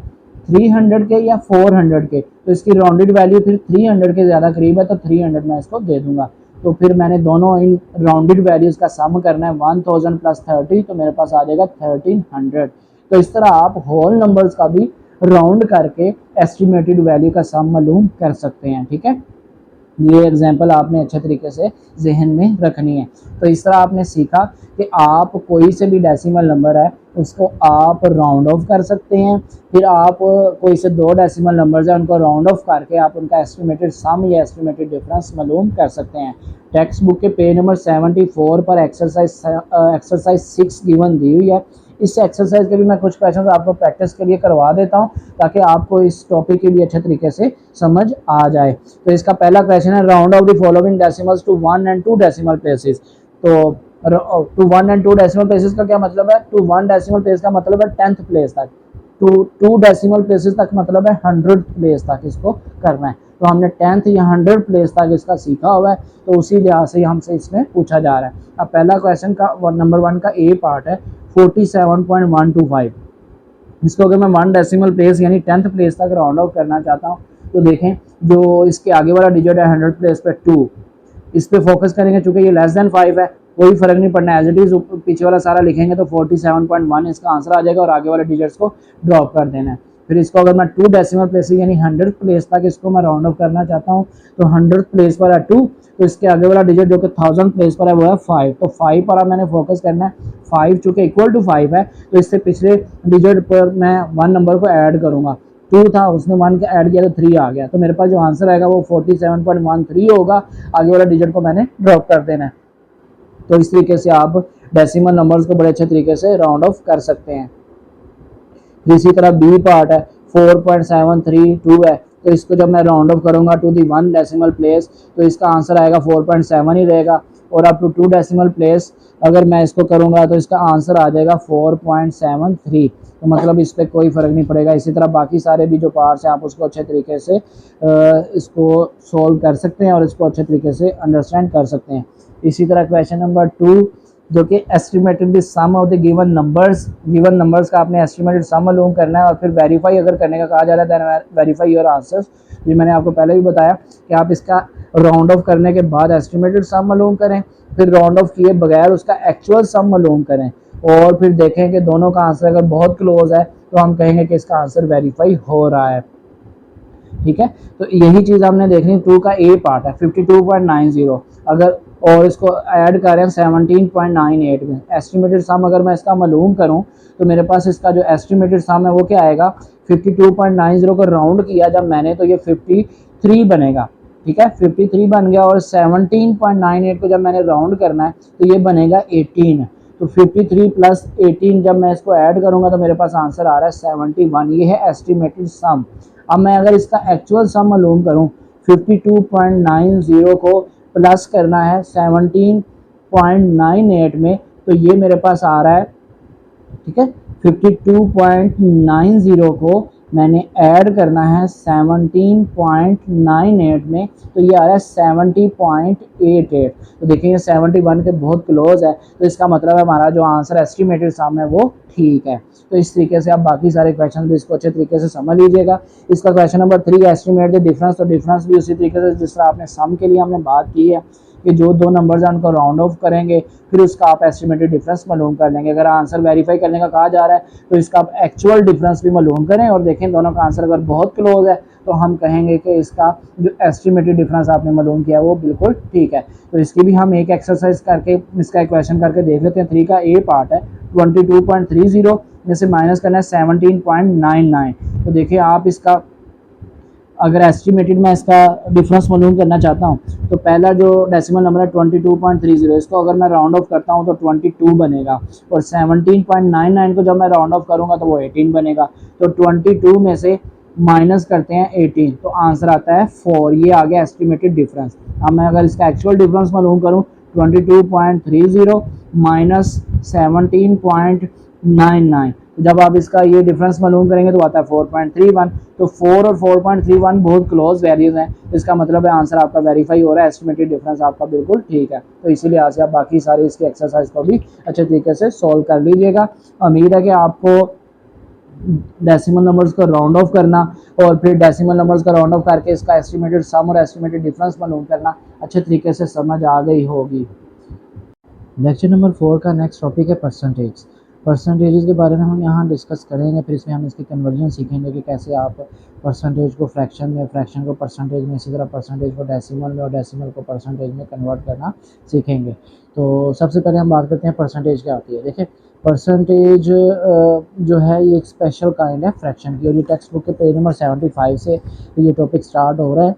300 के या 400 के। तो इसकी राउंडेड वैल्यू फिर 300 के ज़्यादा करीब है, तो 300 मैं इसको दे दूंगा। तो फिर मैंने दोनों इन राउंडेड वैल्यूज़ का सम करना है, 1000 प्लस 30, तो मेरे पास आ जाएगा 1300। तो इस तरह आप होल नंबर्स का भी राउंड करके एस्टिमेटेड वैल्यू का सम मालूम कर सकते हैं। ठीक है, ये एग्जांपल आपने अच्छे तरीके से जहन में रखनी है। तो इस तरह आपने सीखा कि आप कोई से भी डेसिमल नंबर है उसको आप राउंड ऑफ कर सकते हैं। फिर आप कोई से दो डेसिमल नंबर्स है उनको राउंड ऑफ करके आप उनका एस्टिमेटेड सम या एस्टिमेटेड डिफरेंस मालूम कर सकते हैं। टेक्स्ट बुक के पेज नंबर 74 पर एक्सरसाइज 6 गिवन दी हुई है। इस एक्सरसाइज के भी मैं कुछ क्वेश्चन आपको प्रैक्टिस के लिए करवा देता हूं ताकि आपको इस टॉपिक के लिए अच्छे तरीके से समझ आ जाए। तो इसका पहला क्वेश्चन है, round off the following decimals to 1 and 2 decimal places. तो टू 1 एंड 2 डेसिमल प्लेसेस का क्या मतलब है, टू 1 डेसिमल प्लेस का मतलब है 10th प्लेस तक, टू 2 डेसिमल प्लेसेस तक मतलब है 100th प्लेस तक इसको करना है। तो हमने 10th या 100th प्लेस तक इसका सीखा हुआ है, तो उसी लिहाज से हमसे इसमें पूछा जा रहा है। अब पहला क्वेश्चन का नंबर 1 का ए पार्ट है 47.125। इसको अगर मैं 1 डेसिमल प्लेस यानी 10th प्लेस तक राउंड ऑफ करना चाहता हूँ तो देखें जो इसके आगे वाला डिजिट है 100 प्लेस पे 2, इस पे फोकस करेंगे। चूंकि ये लेस देन 5 है कोई फर्क नहीं पड़ना, एज इट इज पीछे वाला सारा लिखेंगे तो 47.1 इसका आंसर आ जाएगा और आगे वाले डिजिट्स को ड्रॉप कर देना है। फिर इसको अगर मैं 2 डेसिमल प्लेस यानी 100 प्लेस तक इसको मैं राउंड ऑफ करना चाहता हूँ तो 100 प्लेस पर है 2, तो इसके आगे वाला डिजिट जो कि 1000 प्लेस पर है वो है 5। तो 5 पर अब मैंने फोकस करना है। 5 चूंकि इक्वल टू 5 है तो इससे पिछले डिजिट पर मैं 1 नंबर को ऐड करूंगा। 2 था उसमें 1 का ऐड किया तो 3 आ गया, तो मेरे पास जो आंसर आएगा वो 47.13 होगा। आगे वाला डिजिट को मैंने ड्रॉप कर देना है। तो इस तरीके से आप डेसिमल नंबर्स को बड़े अच्छे तरीके से राउंड ऑफ कर सकते हैं। इसी तरह बी पार्ट है 4.732 है, तो इसको जब मैं राउंड ऑफ करूंगा टू दी 1 डेसिमल प्लेस तो इसका आंसर आएगा 4.7 ही रहेगा। और अब टू 2 डेसिमल प्लेस अगर मैं इसको करूंगा तो इसका आंसर आ जाएगा 4.73। तो मतलब इस पर कोई फ़र्क नहीं पड़ेगा। इसी तरह बाकी सारे भी जो पार्ट्स हैं आप उसको अच्छे तरीके से इसको सॉल्व कर सकते हैं और इसको अच्छे तरीके से अंडरस्टैंड कर सकते हैं। इसी तरह क्वेश्चन नंबर 2 जो कि estimated the sum of the given numbers का आपने एस्टिमेटेड सम मालूम करना है और फिर वेरीफाई अगर करने का कहा जा रहा है देन वेरीफाई योर आंसर्स। ये मैंने आपको पहले भी बताया कि आप इसका राउंड ऑफ करने के बाद एस्टिमेटेड सम मालूम करें, फिर राउंड ऑफ किए बगैर उसका एक्चुअल सम मालूम करें और फिर देखें कि दोनों का आंसर अगर बहुत क्लोज है तो हम कहेंगे कि इसका आंसर वेरीफाई हो रहा है। ठीक है, तो यही चीज़ हमने देखनी। 2 का ए पार्ट है 52.90 अगर और इसको ऐड करें 17.98 में। एस्टिमेटेड सम अगर मैं इसका मालूम करूं तो मेरे पास इसका जो एस्टिमेटेड सम है वो क्या आएगा, 52.90 को राउंड किया जब मैंने तो ये 53 बनेगा। ठीक है, 53 बन गया और 17.98 को जब मैंने राउंड करना है तो ये बनेगा 18। तो 53 प्लस 18 जब मैं इसको ऐड करूंगा तो मेरे पास आंसर आ रहा है 71। ये है एस्टिमेटेड सम। अब मैं अगर इसका एक्चुअल सम मालूम करूं 52.90 को प्लस करना है 17.98 में तो ये मेरे पास आ रहा है। ठीक है, 52.90 को मैंने ऐड करना है 17.98 में, तो ये आ रहा है 70.88। तो देखिए ये 71 के बहुत क्लोज है, तो इसका मतलब है हमारा जो आंसर एस्टिमेटेड सम है वो ठीक है। तो इस तरीके से आप बाकी सारे क्वेश्चन भी इसको अच्छे तरीके से समझ लीजिएगा। इसका question number 3 estimate the difference, तो डिफरेंस भी उसी तरीके से जिस तरह आपने सम के लिए हमने बात की है कि जो दो नंबर्स हैं उनको राउंड ऑफ करेंगे, फिर उसका आप एस्टिमेटेड डिफरेंस मालूम कर लेंगे। अगर आंसर वेरीफाई करने का कहा जा रहा है तो इसका आप एक्चुअल डिफरेंस भी मालूम करें और देखें दोनों का आंसर अगर बहुत क्लोज है तो हम कहेंगे कि इसका जो एस्टिमेटेड डिफरेंस आपने मालूम किया वो बिल्कुल ठीक है। तो इसकी भी हम एक एक्सरसाइज करके इसका इक्वेशन करके देख लेते हैं। 3 का ए पार्ट है 22.30 में से माइनस करना है 17.99। तो देखिए आप इसका अगर एस्टिमेटेड मैं इसका डिफरेंस मालूम करना चाहता हूँ तो पहला जो डेसिमल नंबर है 22.30, इसको अगर मैं राउंड ऑफ करता हूँ तो 22 बनेगा, और 17.99 को जब मैं राउंड ऑफ करूँगा तो वो 18 बनेगा। तो 22 में से माइनस करते हैं 18 तो आंसर आता है 4। ये आ गया एस्टिमेटेड डिफरेंस। अब मैं अगर इसका एक्चुअल डिफरेंस मालूम करूँ 22.30 माइनस 17.99, जब आप इसका ये डिफरेंस मालूम करेंगे तो आता है 4.31। तो 4 और 4.31 बहुत क्लोज वैल्यूज हैं, इसका मतलब है आंसर आपका वेरीफाई हो रहा है, एस्टिमेटेड डिफरेंस आपका बिल्कुल ठीक है। तो इसीलिए आज से आप बाकी सारी इसकी एक्सरसाइज को भी अच्छे तरीके से सॉल्व कर लीजिएगा। उम्मीद है कि आपको डेसिमल नंबर्स को राउंड ऑफ करना और फिर डेसिमल नंबर्स का राउंड ऑफ करके इसका एस्टिमेटेड सम और एस्टिमेटेड डिफरेंस मालूम करना अच्छे तरीके से समझ आ गई होगी। लेक्चर नंबर 4 का नेक्स्ट टॉपिक है परसेंटेज। परसेंटेजेस के बारे में हम यहाँ डिस्कस करेंगे, फिर इसमें हम इसकी कन्वर्जन सीखेंगे कि कैसे आप परसेंटेज को फ्रैक्शन में, फ्रैक्शन को परसेंटेज में, इसी तरह परसेंटेज को डेसिमल में और डेसिमल को परसेंटेज में कन्वर्ट करना सीखेंगे। तो सबसे पहले हम बात करते हैं परसेंटेज क्या होती है। देखिए परसेंटेज जो है ये एक स्पेशल काइंड है फ्रैक्शन की, और ये टेक्स्ट बुक के पेज नंबर 75 से ये टॉपिक स्टार्ट हो रहा है।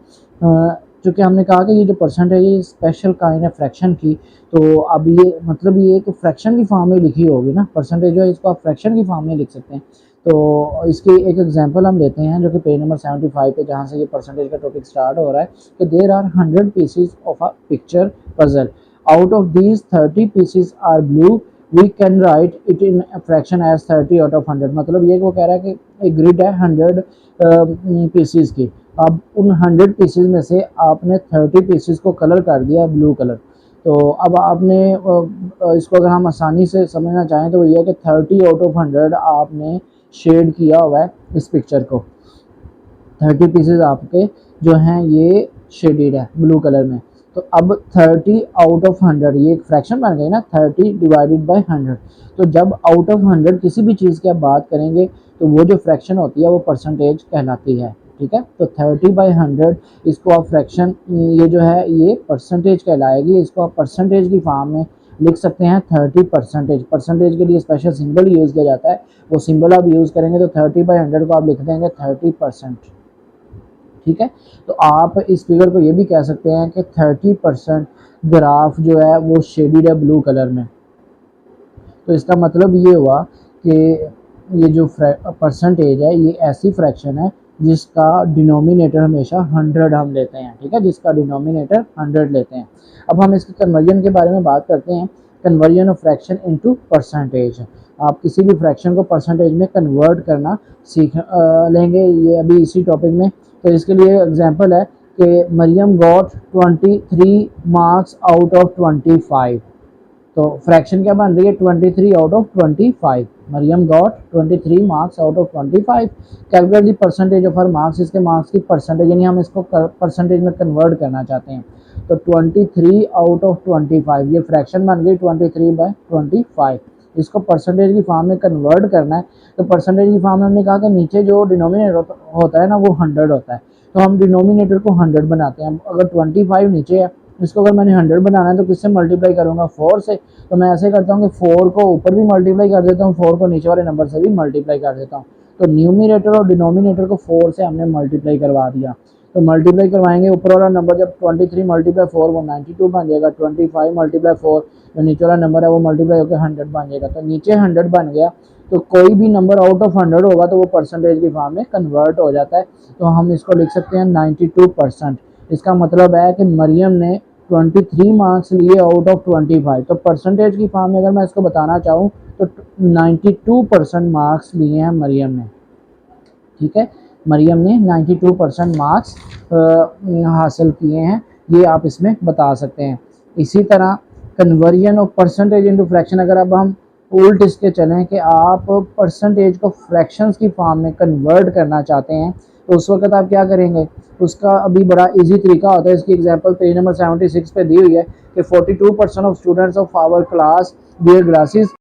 चूँकि हमने कहा कि ये जो परसेंटेज है स्पेशल काइंड है फ्रैक्शन की, तो अब ये मतलब ये एक फ्रैक्शन की फॉर्म में लिखी होगी ना, परसेंटेज जो है इसको आप फ्रैक्शन की फॉर्म में लिख सकते हैं। तो इसकी एक एग्जांपल हम लेते हैं जो कि पेज नंबर 75 पे, जहाँ से ये परसेंटेज का टॉपिक स्टार्ट हो रहा है कि there are 100 pieces of a picture puzzle, out of these 30 pieces are blue, we can write it in fraction as 30 out of 100। मतलब ये वो कह रहा है कि एक ग्रिड है 100 पीसेस की, अब उन 100 पीसेस में से आपने 30 पीसेस को कलर कर दिया ब्लू कलर। तो अब आपने इसको अगर हम आसानी से समझना चाहें तो ये है कि 30 आउट ऑफ 100 आपने शेड किया हुआ है इस पिक्चर को। 30 पीसेस आपके जो हैं ये शेडेड है ब्लू कलर में। तो अब 30 आउट ऑफ 100 ये एक फ्रैक्शन बन गई ना, 30 डिवाइडेड बाय 100। तो जब आउट ऑफ 100 किसी भी चीज़ की आप बात करेंगे तो वो जो फ्रैक्शन होती है वो परसेंटेज कहलाती है। ठीक है, तो 30/100 इसको आप फ्रैक्शन, ये जो है ये परसेंटेज कहलाएगी। इसको आप परसेंटेज की फॉर्म में लिख सकते हैं 30%। परसेंटेज के लिए स्पेशल सिंबल यूज़ किया जाता है, वो सिंबल आप यूज़ करेंगे तो 30/100 को आप लिख देंगे 30%। ठीक है, तो आप इस फिगर को ये भी कह सकते हैं कि 30% ग्राफ जो है वो शेडेड है ब्लू कलर में। तो इसका मतलब ये हुआ कि ये जो परसेंटेज है ये ऐसी फ्रैक्शन है जिसका डिनोमिनेटर हमेशा 100 हम लेते हैं। ठीक है, जिसका डिनोमिनेटर 100 लेते हैं। अब हम इसके कन्वर्जन के बारे में बात करते हैं, conversion of fraction into percentage. आप किसी भी फ्रैक्शन को परसेंटेज में कन्वर्ट करना सीख लेंगे ये अभी इसी टॉपिक में। तो इसके लिए एग्जांपल है कि Mariam got 23 marks out of 25। तो फ्रैक्शन क्या बन रही है 23 out of 25। Mariam got 23 marks out of 25। Calculate the percentage of her marks, इसके मार्क्स की परसेंटेज, यानी हम इसको परसेंटेज में कन्वर्ट करना चाहते हैं। तो 23 आउट ऑफ 25 ये फ्रैक्शन बन गई 23/25। इसको परसेंटेज की फॉर्म में कन्वर्ट करना है। तो परसेंटेज की फॉर्म में हमने कहा कि नीचे जो डिनोमिनेटर होता है ना वो 100 होता है, तो हम डिनोमिनेटर को 100 बनाते हैं। अगर 25 नीचे है, इसको अगर मैंने 100 बनाना है तो किससे मल्टीप्लाई करूंगा 4 से। तो मैं ऐसे करता हूँ कि 4 को ऊपर भी मल्टीप्लाई कर देता हूँ, 4 को नीचे वाले नंबर से भी मल्टीप्लाई कर देता हूँ। तो न्यूमिनेटर और डिनोमिनेटर को 4 से हमने मल्टीप्लाई करवा दिया। तो मल्टीप्लाई करवाएंगे, ऊपर वाला नंबर जब 23 मल्टीप्लाई 4 वो 92 बन जाएगा, 25 मल्टीप्लाई 4 जो नीचे वाला नंबर है वो मल्टीप्लाई होकर 100 बन जाएगा। तो नीचे 100 बन गया, तो कोई भी नंबर आउट ऑफ 100 होगा तो वो परसेंटेज की फॉर्म में कन्वर्ट हो जाता है। तो हम इसको लिख सकते हैं 92%। इसका मतलब है कि मरियम ने 23 मार्क्स लिए आउट ऑफ 25। तो परसेंटेज की फॉर्म में अगर मैं इसको बताना चाहूँ तो 92% मार्क्स लिए हैं मरियम ने। ठीक है, मरियम ने 92% मार्क्स हासिल किए हैं, ये आप इसमें बता सकते हैं। इसी तरह conversion of percentage into fraction, अगर अब हम उल्ट इसके चलें कि आप परसेंटेज को फ्रैक्शंस की फॉर्म में कन्वर्ट करना चाहते हैं, तो उस वक्त आप क्या करेंगे, उसका अभी बड़ा इजी तरीका होता है। इसकी एग्जांपल पेज नंबर 76 पे दी हुई है कि 42% of students of our class wear glasses,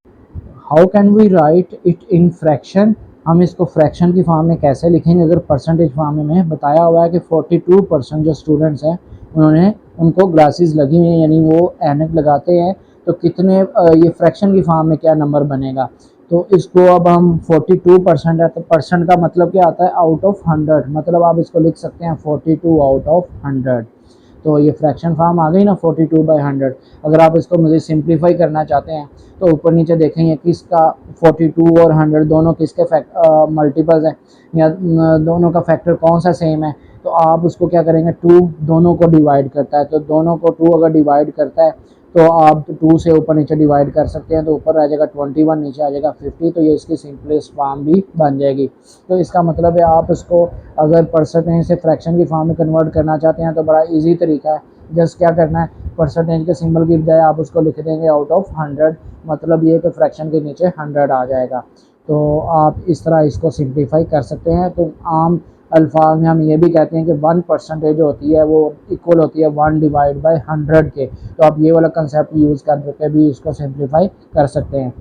how can we write it in fraction. हम इसको फ्रैक्शन की फॉर्म में कैसे लिखेंगे, अगर परसेंटेज फॉर्म में बताया हुआ है कि 42% जो स्टूडेंट्स हैं उनको ग्लासेस लगी हुई हैं, यानी वो ऐनक लगाते हैं, तो कितने ये फ्रैक्शन की फॉर्म में क्या नंबर बनेगा। तो इसको अब हम 42% है, तो परसेंट का मतलब क्या आता है, आउट ऑफ 100, मतलब आप इसको लिख सकते हैं 42 आउट ऑफ 100। तो ये फ्रैक्शन फॉर्म आ गई ना 42/100। अगर आप इसको मुझे सिंप्लीफाई करना चाहते हैं तो ऊपर नीचे देखेंगे किसका 42 और 100 दोनों किसके मल्टीपल्स हैं, या दोनों का फैक्टर कौन सा सेम है, तो आप उसको क्या करेंगे, 2 दोनों को डिवाइड करता है, तो दोनों को 2 अगर डिवाइड करता है तो आप 2 से ऊपर नीचे डिवाइड कर सकते हैं, तो ऊपर आ जाएगा 21, नीचे आ जाएगा 50, तो ये इसकी सिंपलेस्ट फॉर्म भी बन जाएगी। तो इसका मतलब है आप इसको अगर परसेंटेज से फ्रैक्शन की फॉर्म में कन्वर्ट करना चाहते हैं तो बड़ा इजी तरीका है। जस्ट क्या करना है, परसेंटेज के सिंबल की बजाय आप उसको लिख देंगे आउट ऑफ 100, मतलब ये कि फ्रैक्शन के नीचे 100 आ जाएगा। तो आप इस तरह इसको सिंप्लीफाई कर सकते हैं। तो आम अल्फाज में हम ये भी कहते हैं कि 1% होती है वो इक्वल होती है 1/100 के, तो आप ये वाला कंसेप्ट यूज़ करके भी इसको सिंप्लीफाई कर सकते हैं।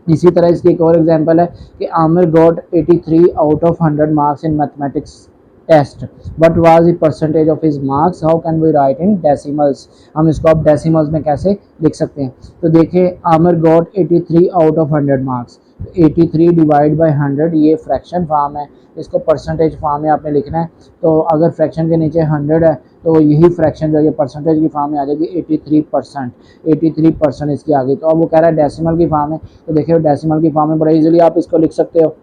इसी तरह इसकी एक और एग्जांपल है कि Aamir got 83 out of 100 marks in mathematics test, what was the percentage of his marks, how can we write in decimals. हम इसको अब डेसिमल्स में कैसे लिख सकते हैं, तो देखिए Aamir got 83 out of 100 marks, 83 divide by 100 ये फ्रैक्शन फॉर्म है, इसको परसेंटेज फॉर्म में आपने लिखना है। तो अगर फ्रैक्शन के नीचे 100 है तो यही फ्रैक्शन जो है परसेंटेज की फॉर्म में आ जाएगी 83%, 83% इसकी आ गई। तो अब वो कह रहा है डेसिमल की फॉर्म में, तो देखिए डेसिमल की फॉर्म में बड़ा इजीली आप इसको लिख सकते हो।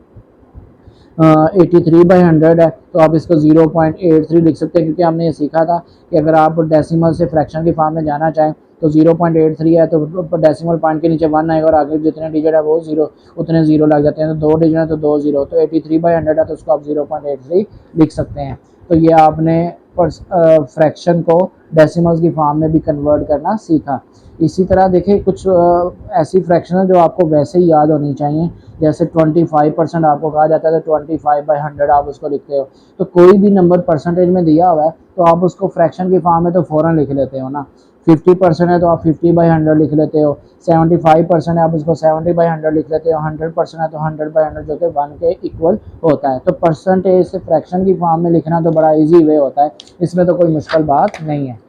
83/100 है तो आप इसको 0.83 लिख सकते हैं, क्योंकि हमने ये सीखा था कि अगर आप डेसिमल से फ्रैक्शन की फॉर्म में जाना चाहें तो 0.83 है, तो डेसिमल पॉइंट के नीचे 1 आएगा और आगे जितने डिजिट है वो उतने जीरो लग जाते हैं, तो 2 डिजिट है तो 2 जीरो, तो 83/100 है तो उसको आप 0.83 लिख सकते हैं। तो ये आपने फ्रैक्शन को डेसिमल्स की फॉर्म में भी कन्वर्ट करना सीखा। इसी तरह देखिए कुछ ऐसी फ्रैक्शन है जो आपको वैसे ही याद होनी चाहिए, जैसे 25% आपको कहा जाता है तो 25/100 आप उसको लिखते हो। तो कोई भी नंबर परसेंटेज में दिया हुआ है तो आप उसको फ्रैक्शन की फॉर्म में तो फ़ौरन लिख लेते हो ना। 50% है तो आप 50/100 लिख लेते हो, 75% है आप उसको 70/100 लिख लेते हो, 100% है तो 100/100 जो कि 1 के इक्वल होता है। तो परसेंटेज से फ्रैक्शन की फॉर्म में लिखना तो बड़ा ईजी वे होता है, इसमें तो कोई मुश्किल बात नहीं है।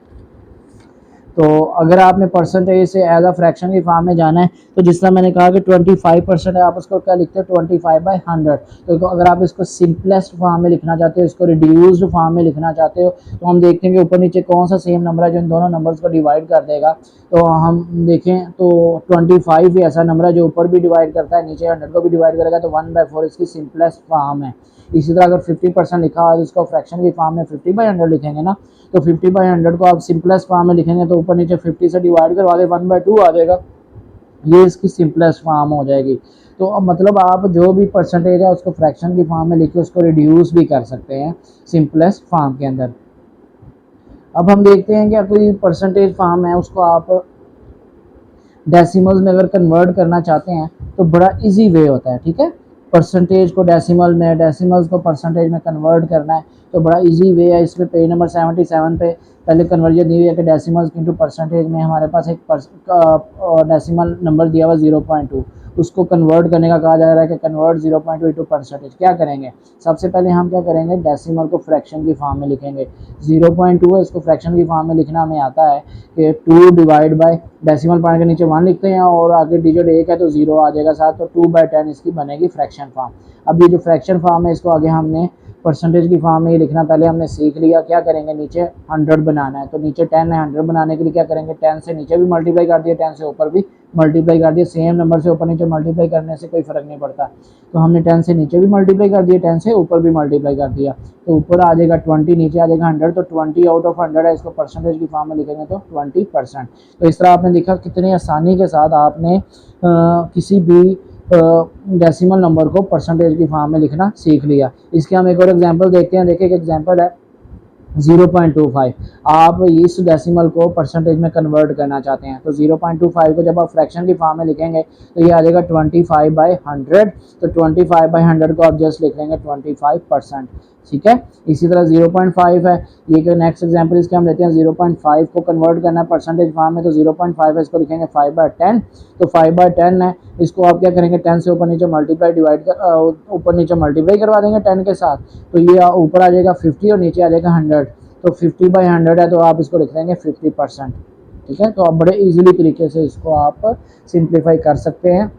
तो अगर आपने परसेंटेज से एज अ फ्रैक्शन की फॉर्म में जाना है तो जिस तरह मैंने कहा कि 25% है, आप उसको क्या लिखते हो 25/100। तो अगर आप इसको सिंपलेस्ट फॉर्म में लिखना चाहते हो, इसको रिड्यूस्ड फॉर्म में लिखना चाहते हो, तो हम देखते हैं कि ऊपर नीचे कौन सा सेम नंबर है जो इन दोनों नंबर्स को डिवाइड कर देगा। तो हम देखें तो 25 ही ऐसा नंबर है जो ऊपर भी डिवाइड करता है, नीचे 100 को भी डिवाइड करेगा, तो 1/4 इसकी सिंपलेस्ट फॉर्म है। इसी तरह अगर 50% लिखा हुआ है इसको फ्रैक्शन की फॉर्म में 50/100 लिखेंगे ना, तो 50/100 को आप सिंपलेस्ट फॉर्म में लिखेंगे तो ऊपर नीचे 50 से डिवाइड करवा दे 1/2 आ जाएगा, ये इसकी सिंपलेस्ट फॉर्म हो जाएगी। तो अब मतलब आप जो भी परसेंटेज है उसको फ्रैक्शन की फॉर्म में लिख के उसको रिड्यूस भी कर सकते हैं सिंपलेस्ट फॉर्म के अंदर। अब हम देखते हैं कि कोई परसेंटेज फॉर्म है उसको आप डेसिमल्स में अगर कन्वर्ट करना चाहते हैं तो बड़ा इजी वे होता है, ठीक है। परसेंटेज को डेसिमल में, डेसिमल्स को परसेंटेज में कन्वर्ट करना है तो बड़ा इजी वे है। इसमें पेज नंबर 77 पे पहले कन्वर्जन दी हुई है कि डेसिमल्स इंटू परसेंटेज में हमारे पास एक डेसिमल नंबर दिया हुआ 0.2, उसको कन्वर्ट करने का कहा जा रहा है कि कन्वर्ट 0.2 इंटू परसेंटेज। क्या करेंगे, सबसे पहले हम क्या करेंगे, डेसिमल को फ्रैक्शन की फॉर्म में लिखेंगे। 0.2 है, इसको फ्रैक्शन की फॉर्म में लिखना हमें आता है कि 2 डिवाइड बाय डेसिमल पॉइंट के नीचे 1 लिखते हैं और आगे डिजिट 1 है तो 0 आ जाएगा साथ, तो 2/10 इसकी बनेगी फ्रैक्शन फॉर्म। अब ये जो फ्रैक्शन फॉर्म है इसको आगे हमने परसेंटेज की फॉर्म में ये लिखना पहले हमने सीख लिया। क्या करेंगे, नीचे 100 बनाना है तो नीचे 10 है, 100 बनाने के लिए क्या करेंगे, 10 से नीचे भी मल्टीप्लाई कर दिया, 10 से ऊपर भी मल्टीप्लाई कर दिया। सेम नंबर से ऊपर नीचे मल्टीप्लाई करने से कोई फ़र्क नहीं पड़ता, तो हमने 10 से नीचे भी मल्टीप्लाई कर दिया, 10 से ऊपर भी मल्टीप्लाई कर दिया, तो ऊपर आ जाएगा 20, नीचे आ जाएगा 100, तो 20 आउट ऑफ 100 है, इसको परसेंटेज की फॉर्म में लिखेंगे तो 20%। तो इस तरह आपने देखा कितनी आसानी के साथ आपने किसी भी डेसिमल नंबर को परसेंटेज की फॉर्म में लिखना सीख लिया। इसके हम एक और एग्जांपल देखते हैं। देखिए एक एग्जांपल है 0.25। आप इस डेसिमल को परसेंटेज में कन्वर्ट करना चाहते हैं तो 0.25 को जब आप फ्रैक्शन की फॉर्म में लिखेंगे तो ये आ जाएगा 25/100। तो 25/100 को आप जस्ट लिख लेंगे 25%। ठीक है, इसी तरह 0.5 है, ये नेक्स्ट एग्जांपल इसके हम लेते हैं। 0.5 को कन्वर्ट करना है परसेंटेज फॉर्म में तो 0.5 है, इसको लिखेंगे 5/10। तो 5/10 है, इसको आप क्या करेंगे 10 से ऊपर नीचे मल्टीप्लाई ऊपर नीचे मल्टीप्लाई करवा देंगे 10 के साथ, तो ये ऊपर आ जाएगा 50 और नीचे आ जाएगा 100। तो 50/100 है तो आप इसको लिख देंगे 50%। ठीक है, तो आप बड़े इजीली तरीके से इसको आप सिंप्लीफाई कर सकते हैं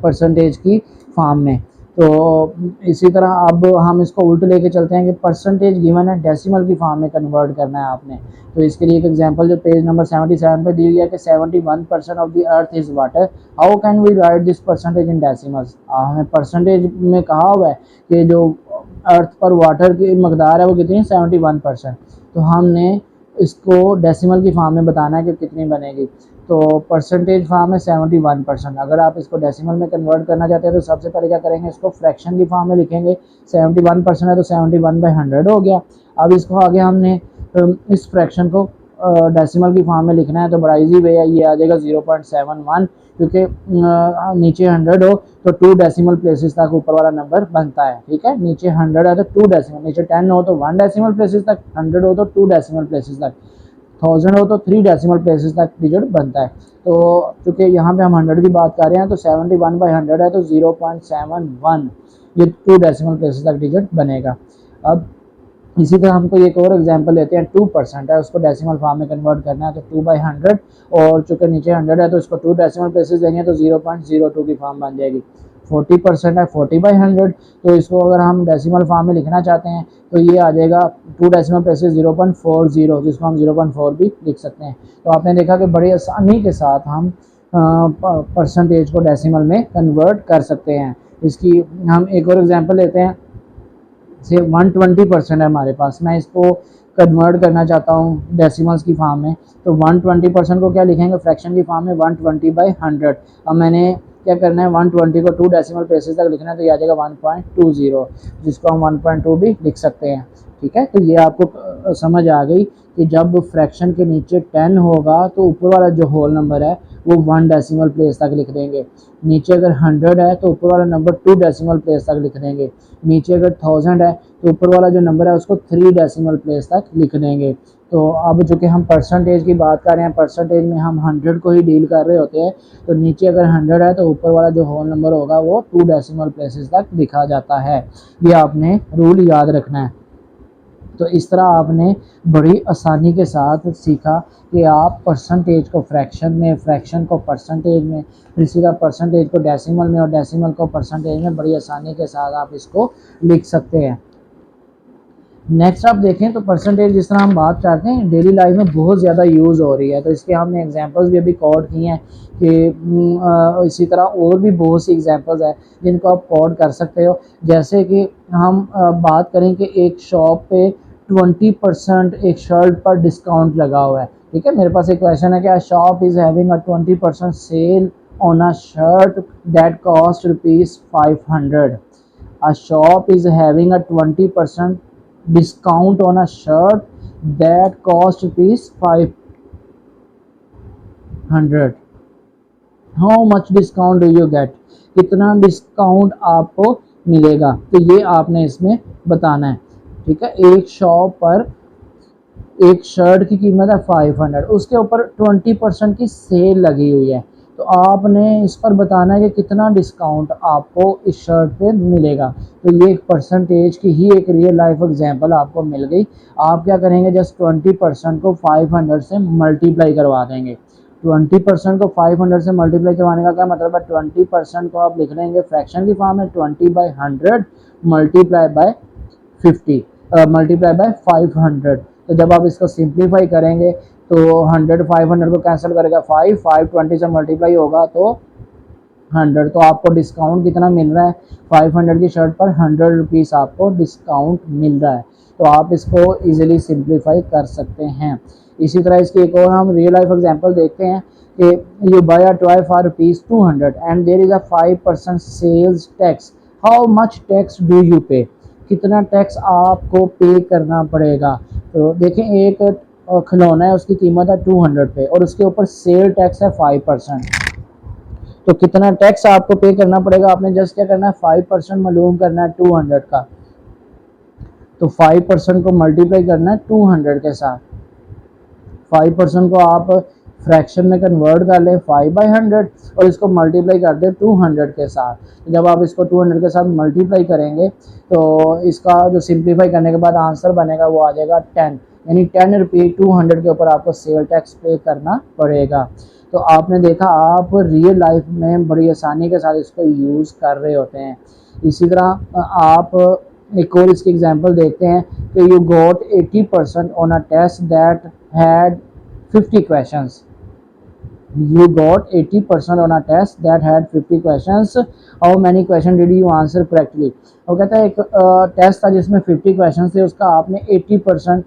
परसेंटेज की फॉर्म में। तो इसी तरह अब हम इसको उल्ट लेके चलते हैं कि परसेंटेज गिवन है, डेसिमल की फॉर्म में कन्वर्ट करना है आपने। तो इसके लिए एक एग्जांपल जो पेज नंबर 77 पे दी गई है कि 71% of the earth is water, how can we write this percentage in decimals. हमें परसेंटेज में कहा हुआ है कि जो अर्थ पर वाटर की मकदार है वो कितनी है 71%। तो हमने इसको डेसिमल की फॉर्म में बताना है कि कितनी बनेगी। तो परसेंटेज फॉर्म है 71%। अगर आप इसको डेसिमल में कन्वर्ट करना चाहते हैं तो सबसे पहले क्या करेंगे, इसको फ्रैक्शन की फॉर्म में लिखेंगे। 71% है तो 71/100 हो गया। अब इसको आगे हमने इस फ्रैक्शन को डेसिमल की फॉर्म में लिखना है तो बड़ा इजी वे है, ये आ जाएगा 0.71, क्योंकि नीचे 100 हो तो 2 डेसिमल प्लेसेस तक ऊपर वाला नंबर बनता है। ठीक है, नीचे 100 है तो 2 डेसिमल, नीचे 10 हो तो 1 डेसिमल प्लेसेस तक, 100 हो तो 2 डेसिमल प्लेसेस तक, 1000 हो तो 3 डेसिमल प्लेसेस तक डिजिट बनता है। तो चूंकि यहाँ पे हम 100 की बात कर रहे हैं तो 71/100 है तो 0.71 ये 2 डेसिमल प्लेसेस तक डिजिट बनेगा। अब इसी तरह हमको एक और एग्जांपल लेते हैं। 2% है, उसको डेसिमल फॉर्म में कन्वर्ट करना है तो 2/100, और चूंकि नीचे 100 है तो इसको 2 डेसिमल प्लेसेस देंगे तो 0.02 की फॉर्म बन जाएगी। 40% है, 40/100, तो इसको अगर हम डेसिमल फॉर्म में लिखना चाहते हैं तो ये आ जाएगा 2 डेसिमल प्लेसेस 0.40, जिसको हम 0.4 भी लिख सकते हैं। तो आपने देखा कि बड़ी आसानी के साथ हम परसेंटेज को डेसिमल में कन्वर्ट कर सकते हैं। इसकी हम एक और एग्जांपल लेते हैं। से 120% है हमारे पास, मैं इसको कन्वर्ट करना चाहता हूँ डेसिमल्स की फॉर्म में, तो 120% को क्या लिखेंगे फ्रैक्शन की फॉर्म में 120/100। अब मैंने क्या करना है 120 को 2 डेसिमल प्लेसेस तक लिखना है तो ये आ जाएगा 1.20, जिसको हम 1.2 भी लिख सकते हैं। ठीक है, तो ये आपको समझ आ गई कि जब फ्रैक्शन के नीचे 10 होगा तो ऊपर वाला जो होल नंबर है वो 1 डेसिमल प्लेस तक लिख देंगे। नीचे अगर 100 है तो ऊपर वाला नंबर 2 डेसिमल प्लेस तक लिख देंगे। नीचे अगर 1000 है तो ऊपर वाला जो नंबर है उसको 3 डेसिमल प्लेस तक लिख देंगे। तो अब चूँकि हम परसेंटेज की बात कर रहे हैं, परसेंटेज में हम 100 को ही डील कर रहे होते हैं, तो नीचे अगर 100 है तो ऊपर वाला जो होल नंबर होगा वो 2 डेसिमल प्लेसेस तक लिखा जाता है। ये आपने रूल याद रखना है। तो इस तरह आपने बड़ी आसानी के साथ सीखा कि आप परसेंटेज को फ्रैक्शन में, फ्रैक्शन को परसेंटेज में, इसी तरह परसेंटेज को डेसिमल में और डेसिमल को परसेंटेज में बड़ी आसानी के साथ आप इसको लिख सकते हैं। नेक्स्ट आप देखें तो परसेंटेज जिस तरह हम बात करते हैं डेली लाइफ में बहुत ज़्यादा यूज़ हो रही है, तो इसके हमने एग्जांपल्स भी अभी कोड किए हैं कि इसी तरह और भी बहुत सी एग्जांपल्स हैं जिनको आप कोड कर सकते हो। जैसे कि हम बात करें कि एक शॉप पे 20% एक शर्ट पर डिस्काउंट लगा हुआ है। ठीक है, मेरे पास एक क्वेश्चन है कि a shop is having a 20% sale on a shirt that cost ₹500। A shop is having a 20% discount on a shirt that cost ₹500. How much discount do you get? कितना डिस्काउंट आपको मिलेगा, तो ये आपने इसमें बताना है। ठीक है, एक शॉप पर एक शर्ट की कीमत है 500, उसके ऊपर 20% की सेल लगी हुई है, तो आपने इस पर बताना है कि कितना डिस्काउंट आपको इस शर्ट पे मिलेगा। तो ये एक परसेंटेज की ही एक रियल लाइफ एग्जांपल आपको मिल गई। आप क्या करेंगे, जस्ट 20% को 500 से मल्टीप्लाई करवा देंगे। 20% को 500 से मल्टीप्लाई करवाने का क्या मतलब है, 20% को आप लिख लेंगे फ्रैक्शन की फॉर्म में 20/100 मल्टीप्लाई बाय 50 मल्टीप्लाई बाय 500। तो जब आप इसको सिंप्लीफाई करेंगे तो 100 500 को कैंसिल करेगा 5, 520 से मल्टीप्लाई होगा तो 100। तो आपको डिस्काउंट कितना मिल रहा है, 500 की शर्ट पर 100 रुपीज़ आपको डिस्काउंट मिल रहा है। तो आप इसको इजीली सिंप्लीफाई कर सकते हैं। इसी तरह इसकी एक और हम रियल लाइफ एग्जांपल देखते हैं कि you buy a toy for rupees 200 and there is a 5% sales tax, how much tax do you pay, कितना टैक्स आपको पे करना पड़ेगा। तो देखें एक खिलौना है, उसकी कीमत है 200 पे और उसके ऊपर सेल टैक्स है 5%, तो कितना टैक्स आपको पे करना पड़ेगा। आपने जस्ट क्या करना है 5% मालूम करना है 200 का, तो 5% को मल्टीप्लाई करना है 200 के साथ। 5% को आप फ्रैक्शन में कन्वर्ट कर लें 5/100 और इसको मल्टीप्लाई कर दें 200 के साथ। तो जब आप इसको 200 के साथ मल्टीप्लाई करेंगे तो इसका जो सिंप्लीफाई करने के बाद आंसर बनेगा वो आ जाएगा 10, यानी 10 रुपये 200 के ऊपर आपको सेल टैक्स पे करना पड़ेगा। तो आपने देखा आप रियल लाइफ में बड़ी आसानी के साथ इसको यूज़ कर रहे होते हैं। इसी तरह आप एक और इसकी एग्जांपल देखते हैं कि you got 80% on a test that had 50 questions. You got 80% on a test that had 50 questions. How many questions did you answer correctly? वो कहता है एक टेस्ट था जिसमें 50 क्वेश्चन थे, उसका आपने 80%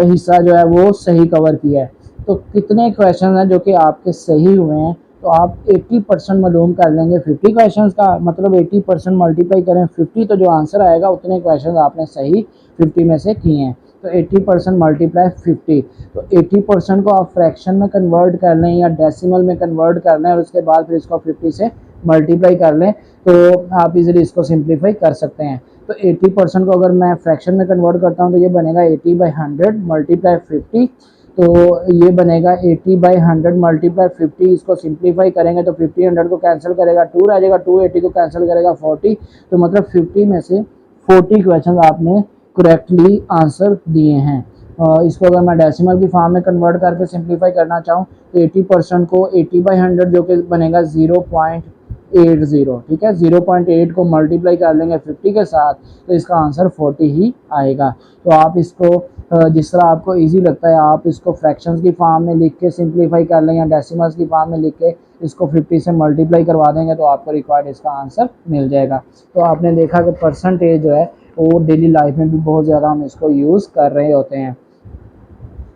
हिस्सा जो है वो सही कवर किया है। तो कितने क्वेश्चन हैं जो कि आपके सही हुए हैं, तो आप 80% मालूम कर लेंगे 50 क्वेश्चन का, मतलब 80% मल्टीप्लाई करें 50 तो जो आंसर आएगा उतने क्वेश्चन आपने सही 50 में से किए हैं। तो 80% मल्टीप्लाई 50, तो 80% को आप फ्रैक्शन में कन्वर्ट कर लें या डेसिमल में कन्वर्ट कर लें और उसके बाद फिर इसको 50 से मल्टीप्लाई कर लें तो आप इजीली इसको सिंप्लीफाई कर सकते हैं। तो 80% को अगर मैं फ्रैक्शन में कन्वर्ट करता हूँ तो ये बनेगा 80/100 मल्टीप्लाई 50, तो ये बनेगा 80/100 मल्टीप्लाई 50। इसको सिंप्लीफाई करेंगे तो 50 100 को कैंसिल करेगा 2 रह जाएगा, 2 80 को कैंसिल करेगा 40, तो मतलब 50 में से 40 क्वेश्चन आपने करेक्टली आंसर दिए हैं। इसको अगर मैं डेसिमल की फॉर्म में कन्वर्ट करके सिंप्लीफाई करना चाहूँ तो 80% को 80/100 जो कि बनेगा 0.80, ठीक है, 0.8 को मल्टीप्लाई कर लेंगे 50 के साथ तो इसका आंसर 40 ही आएगा। तो आप इसको जिस तरह आपको इजी लगता है आप इसको फ्रैक्शंस की फॉर्म में लिख के सिंप्लीफाई कर लें या डेसिमल्स की फॉर्म में लिख के इसको 50 से मल्टीप्लाई करवा देंगे तो आपको रिक्वायर्ड इसका आंसर मिल जाएगा। तो आपने देखा कि परसेंटेज जो है वो डेली लाइफ में भी बहुत ज़्यादा हम इसको यूज़ कर रहे होते हैं।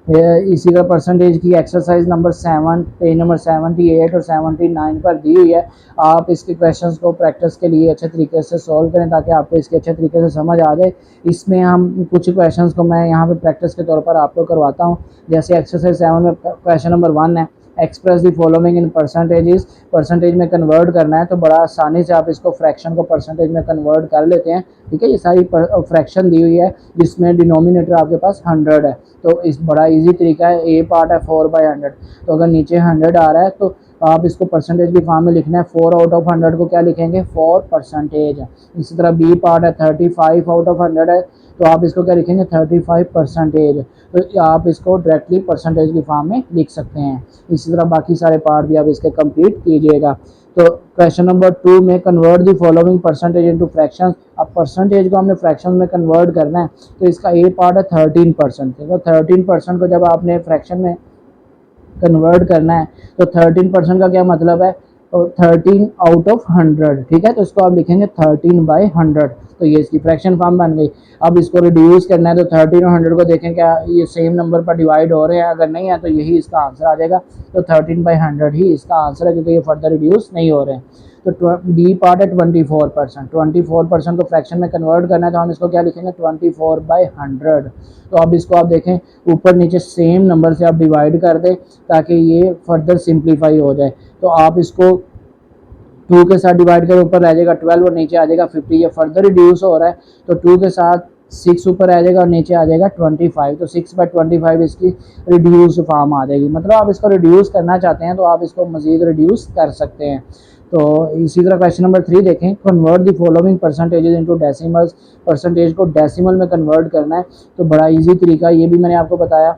इसी तरह परसेंटेज की एक्सरसाइज नंबर 7 पेज नंबर 78 और 79 पर दी हुई है। आप इसके क्वेश्चंस को प्रैक्टिस के लिए अच्छे तरीके से सॉल्व करें ताकि आपको इसके अच्छे तरीके से समझ आ जाए। इसमें हम कुछ क्वेश्चंस को मैं यहाँ पे प्रैक्टिस के तौर पर आपको करवाता हूँ। जैसे एक्सरसाइज 7 में क्वेश्चन नंबर 1 है, express the following in percentages, percentage में कन्वर्ट करना है तो बड़ा आसानी से आप इसको फ्रैक्शन को परसेंटेज में कन्वर्ट कर लेते हैं। ठीक है, ये सारी फ्रैक्शन दी हुई है जिसमें डिनोमिनेटर आपके पास 100 है, तो इस बड़ा इजी तरीका है। ए पार्ट है 4/100, तो अगर नीचे 100 आ रहा है तो आप इसको परसेंटेज की फॉर्म में लिखना है। 4/100 को क्या लिखेंगे 4%। इसी तरह बी पार्ट है 35/100 है, तो आप इसको क्या लिखेंगे 35%। तो आप इसको डायरेक्टली परसेंटेज की फॉर्म में लिख सकते हैं। इसी तरह बाकी सारे पार्ट भी आप इसके कंप्लीट कीजिएगा। तो क्वेश्चन नंबर 2 में convert the following percentage into fractions. अब परसेंटेज को हमने फ्रैक्शन में कन्वर्ट करना है तो इसका ए पार्ट है 13%। तो 13% को जब आपने फ्रैक्शन में कन्वर्ट करना है तो 13% का क्या मतलब है, तो 13/100, ठीक है, तो इसको आप लिखेंगे 13/100, तो ये इसकी फ्रैक्शन फॉर्म बन गई। अब इसको रिड्यूस करना है तो 13 और 100 को देखें क्या ये सेम नंबर पर डिवाइड हो रहे हैं, अगर नहीं है तो यही इसका आंसर आ जाएगा। तो 13/100 ही इसका आंसर है क्योंकि ये फर्दर रिड्यूस नहीं हो रहे हैं। तो डी पार्ट है 24%। 24% को फ्रैक्शन में कन्वर्ट करना है तो हम इसको क्या लिखेंगे 24/100। तो अब इसको आप देखें ऊपर नीचे सेम नंबर से आप डिवाइड कर दें ताकि ये फर्दर सिंप्लीफाई हो जाए। तो आप इसको 2 के साथ डिवाइड करें, ऊपर रह जाएगा 12 और नीचे आ जाएगा 50। ये फर्दर रिड्यूस हो रहा है तो 2 के साथ 6 ऊपर आ जाएगा और नीचे आ जाएगा 25, तो 6/25 इसकी रिड्यूस फॉर्म आ जाएगी। मतलब आप इसको रिड्यूस करना चाहते हैं तो आप इसको मज़ीद रिड्यूस कर सकते हैं। तो इसी तरह क्वेश्चन नंबर 3 देखें, convert the following percentages into decimals. Percentage को डेसिमल में कन्वर्ट करना है तो बड़ा इजी तरीका, ये भी मैंने आपको बताया।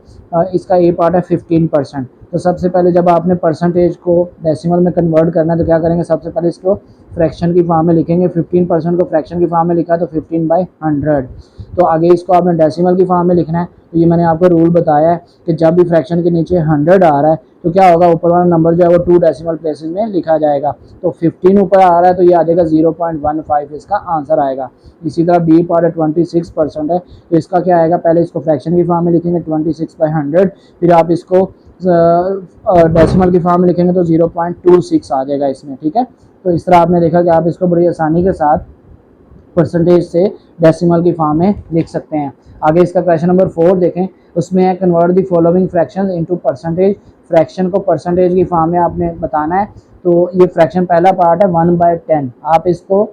इसका ए पार्ट है 15%। तो सबसे पहले जब आपने परसेंटेज को डेसिमल में कन्वर्ट करना है तो क्या करेंगे, सबसे पहले इसको फ्रैक्शन की फॉर्म में लिखेंगे। 15% को फ्रैक्शन की फॉर्म में लिखा तो 15/100। तो आगे इसको आपने डेसिमल की फॉर्म में लिखना है। तो ये मैंने आपको रूल बताया है कि जब भी फ्रैक्शन के नीचे 100 आ रहा है तो क्या होगा, ऊपर वाला नंबर जो है वो 2 डेसिमल प्लेसेस में लिखा जाएगा। तो 15 ऊपर आ रहा है तो ये आ जाएगा 0.15 इसका आंसर आएगा। इसी तरह बी पार्ट है 26% है, तो इसका क्या आएगा, पहले इसको फ्रैक्शन की फॉर्म में लिखेंगे 26/100, फिर आप इसको डेसिमल की फॉर्म में लिखेंगे तो 0.26 आ जाएगा इसमें, ठीक है। तो इस तरह आपने देखा कि आप इसको बड़ी आसानी के साथ परसेंटेज से डेसिमल की फॉर्म में लिख सकते हैं। आगे इसका क्वेश्चन नंबर 4 देखें, उसमें है convert the following fractions into percentage. Fraction को परसेंटेज की फॉर्म में आपने बताना है। तो ये फ्रैक्शन पहला पार्ट है 1/10, आप इसको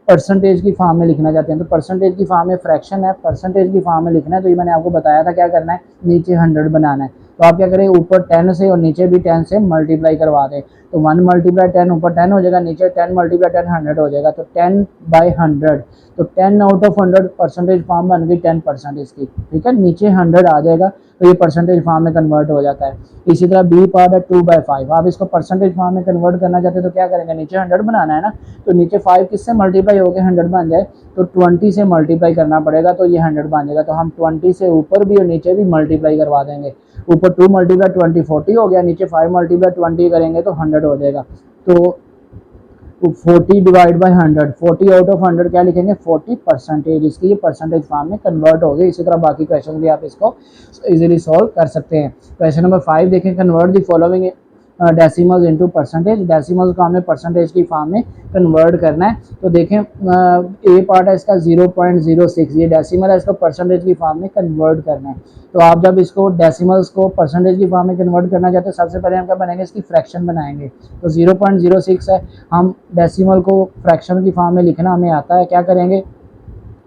परसेंटेज की फॉर्म में लिखना चाहते हैं तो परसेंटेज की फॉर्म में फ्रैक्शन है, परसेंटेज की फॉर्म में लिखना है। तो ये मैंने आपको बताया था क्या करना है, नीचे 100 बनाना है। तो आप क्या करें, ऊपर 10 से और नीचे भी 10 से मल्टीप्लाई करवा दें। तो 1 × 10 ऊपर 10 हो जाएगा, नीचे 10 × 10 100 हो जाएगा। तो 10/100, तो 10 आउट ऑफ 100 परसेंटेज फॉर्म बन गई 10% इसकी, ठीक है। नीचे 100 आ जाएगा तो ये परसेंटेज फॉर्म में कन्वर्ट हो जाता है। इसी तरह बी पार्ट है 2/5, आप इसको परसेंटेज फॉर्म में कन्वर्ट करना चाहते हैं तो क्या करेंगे, नीचे 100 बनाना है ना, तो नीचे 5 किससे मल्टीप्लाई हो गए 100 बन जाए, तो 20 से मल्टीप्लाई करना पड़ेगा तो ये 100 बन जाएगा। तो हम 20 से ऊपर भी और नीचे भी मल्टीप्लाई करवा देंगे। ऊपर 2 × 20 40 हो गया, नीचे 5 × 20 करेंगे तो 100 हो जाएगा। तो 40/100, 40 आउट ऑफ 100 क्या लिखेंगे, 40 परसेंटेज, इसकी ये परसेंटेज फॉर्म में कन्वर्ट हो गई। इसी तरह बाकी क्वेश्चन भी आप इसको इजीली सॉल्व कर सकते हैं। क्वेश्चन नंबर 5 देखें, convert the following decimals into percentage. Decimals को हमें परसेंटेज की फॉर्म में कन्वर्ट करना है। तो देखें ए पार्ट है इसका 0.06, ये डेसिमल है, इसको परसेंटेज की फॉर्म में कन्वर्ट करना है। तो आप जब इसको डेसिमल्स को परसेंटेज की फॉर्म में कन्वर्ट करना चाहते हैं सबसे पहले हम क्या बनाएंगे, इसकी फ्रैक्शन बनाएंगे। तो 0.06 है, हम डेसिमल को फ्रैक्शन की फॉर्म में लिखना हमें आता है। क्या करेंगे,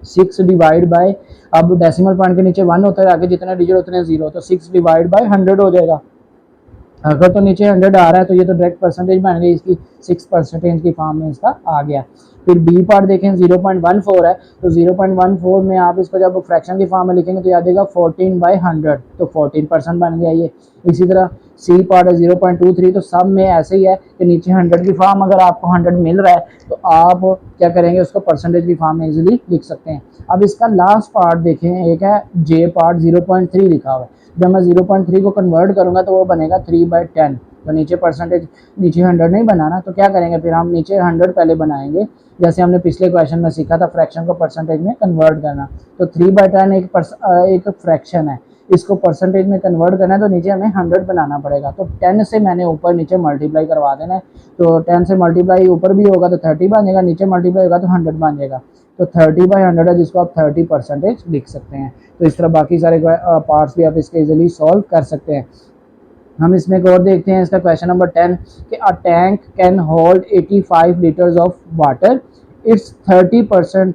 6 डिवाइड बाय, अब डेसिमल पॉइंट के नीचे 1 होता है, आगे जितने डिजिट उतने 0, तो 6 डिवाइड बाय 100 हो जाएगा। अगर तो नीचे 100 आ रहा है तो ये तो डायरेक्ट परसेंटेज बन गई इसकी, 6% की फॉर्म में इसका आ गया। फिर बी पार्ट देखें 0.14 है, तो 0.14 में आप इसको जब फ्रैक्शन की फॉर्म में लिखेंगे तो याद देगा 14/100, तो 14% बन गया ये। इसी तरह सी पार्ट है 0.23, तो सब में ऐसे ही है कि नीचे 100 की फॉर्म अगर आपको 100 मिल रहा है तो आप क्या करेंगे, उसको परसेंटेज की फॉर्म में इजीली लिख सकते हैं। अब इसका लास्ट पार्ट देखें, एक है जे पार्ट 0.3 लिखा हुआ है। जब मैं 0.3 को कन्वर्ट करूंगा तो वो बनेगा 3/10। तो नीचे परसेंटेज, नीचे 100 नहीं बनाना, तो क्या करेंगे फिर हम नीचे 100 पहले बनाएंगे, जैसे हमने पिछले क्वेश्चन में सीखा था फ्रैक्शन को परसेंटेज में कन्वर्ट करना। तो 3/10 एक फ्रैक्शन है, इसको परसेंटेज में कन्वर्ट करना है तो नीचे हमें 100 बनाना पड़ेगा। तो 10 से मैंने ऊपर नीचे मल्टीप्लाई करवा देना है। तो 10 से मल्टीप्लाई ऊपर भी होगा तो 30 बन जाएगा, नीचे मल्टीप्लाई होगा तो 100 बन जाएगा। तो 30/100 है, जिसको आप 30% लिख सकते हैं। तो इस तरह बाकी सारे पार्ट्स भी आप इसके इजीली सॉल्व कर सकते हैं। हम इसमें एक और देखते हैं, इसका क्वेश्चन नंबर 10 कि a tank can hold 85 litres of water, it's 30%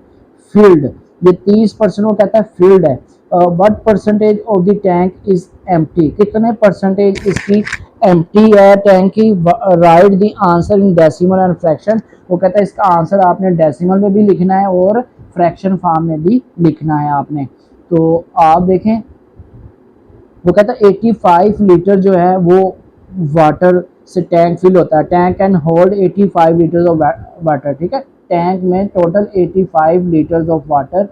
field. ये 30% वो कहता है फिल्ड है। What percentage of the tank is empty, कितने परसेंटेज इसकी एम्प्टी है टैंक की। Right the answer in decimal and fraction, वो कहता है इसका आंसर आपने डेसिमल में भी लिखना है और फ्रैक्शन फॉर्म में भी लिखना है आपने। तो आप देखें, वो कहता है 85 लीटर जो है वो वाटर से टैंक फिल होता है। Tank can hold 85 litres of water, ठीक है। टैंक में टोटल 85 लीटर्स ऑफ वाटर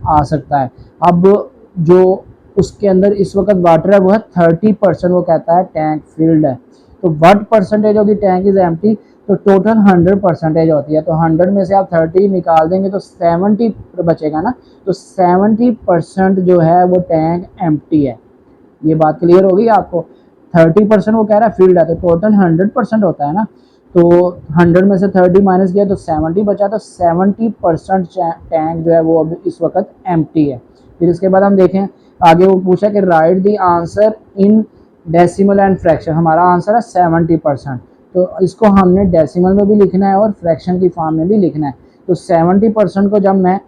आ सकता है। अब जो उसके अंदर इस वक्त वाटर है वो है 30%, वो कहता है टैंक फिल्ड है। तो what percentage of the tank is empty, तो टोटल 100% होती है। तो 100 में से आप 30 निकाल देंगे तो 70 बचेगा ना। तो 70% जो है वो टैंक एम्प्टी है। ये बात क्लियर होगी आपको। 30% वो कह रहा है फील्ड है, तो टोटल 100% होता है ना। तो 100 में से 30 माइनस किया तो 70 बचा, तो 70% टैंक जो है वो अभी इस वक्त एम्प्टी है। फिर इसके बाद हम देखें आगे, वो पूछा कि right the answer in decimal and fraction. हमारा आंसर है 70%, तो इसको हमने डेसिमल में भी लिखना है और फ्रैक्शन की फॉर्म में भी लिखना है। तो 70% को जब मैं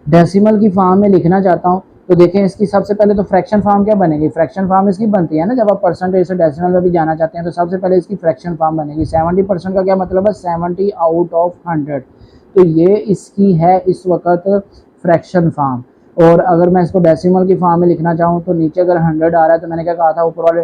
डेसिमल की फॉर्म में लिखना चाहता हूँ तो देखें, इसकी सबसे पहले तो फ्रैक्शन फॉर्म क्या बनेगी, फ्रैक्शन फॉर्म इसकी बनती है ना, जब आप परसेंटेज से डेसिमल में भी जाना चाहते हैं तो सबसे पहले इसकी फ्रैक्शन फॉर्म बनेगी। 70% का क्या मतलब है, 70 आउट ऑफ 100। तो ये इसकी है इस वक्त फ्रैक्शन फॉर्म। और अगर मैं इसको डेसिमल की फॉर्म में लिखना चाहूँ तो नीचे अगर 100 आ रहा है तो मैंने क्या कहा था, ऊपर वाले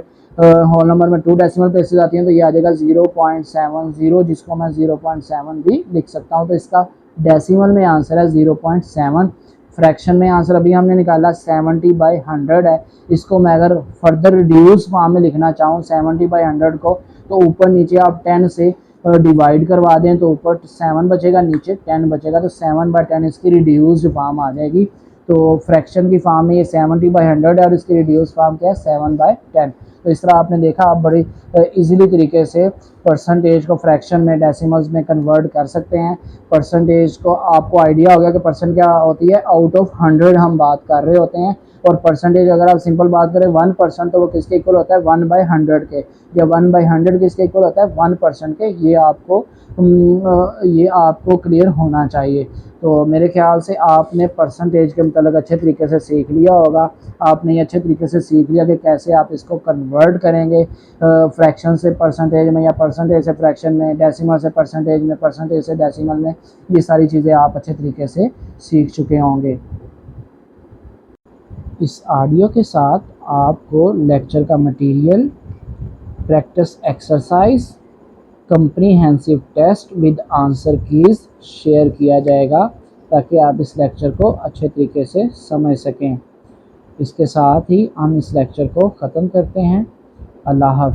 होल नंबर में 2 डेसिमल प्लेसेस आती हैं तो ये आ जाएगा 0.70, जिसको मैं 0.7 भी लिख सकता हूँ। तो इसका डेसिमल में आंसर है 0.7। फ्रैक्शन में आंसर अभी हमने निकाला 70/100 है। इसको मैं अगर फर्दर रिड्यूस फॉर्म में लिखना चाहूँ 70/100 को, तो ऊपर नीचे आप 10 से डिवाइड करवा दें तो ऊपर 7 बचेगा, नीचे 10 बचेगा। तो 7/10 इसकी रिड्यूस्ड फॉर्म आ जाएगी। तो फ्रैक्शन की फॉर्म में ये 70/100 है और इसकी रिड्यूस फॉर्म क्या है 7/10। तो इस तरह आपने देखा आप बड़ी इजीली तरीके से परसेंटेज को फ्रैक्शन में, डेसिमल्स में कन्वर्ट कर सकते हैं। परसेंटेज को आपको आइडिया हो गया कि परसेंट क्या होती है, आउट ऑफ 100 हम बात कर रहे होते हैं। और परसेंटेज अगर आप सिंपल बात करें 1% तो वो किसके इक्वल होता है, 1/100 के, या 1/100 किसके इक्वल होता है, 1% के। ये आपको क्लियर होना चाहिए। तो मेरे ख्याल से आपने परसेंटेज के मतलब अच्छे तरीके से सीख लिया होगा। आपने ये अच्छे तरीके से सीख लिया कि कैसे आप इसको कन्वर्ट करेंगे फ्रैक्शन से परसेंटेज में, या परसेंटेज से फ्रैक्शन में, डेसिमल से परसेंटेज में, परसेंटेज से डेसिमल में। ये सारी चीज़ें आप अच्छे तरीके से सीख चुके होंगे। इस ऑडियो के साथ आपको लेक्चर का material, practice exercise, comprehensive test with answer keys share किया जाएगा ताकि आप इस लेक्चर को अच्छे तरीके से समझ सकें। इसके साथ ही हम इस लेक्चर को ख़त्म करते हैं। अल्लाह हाफ़िज़।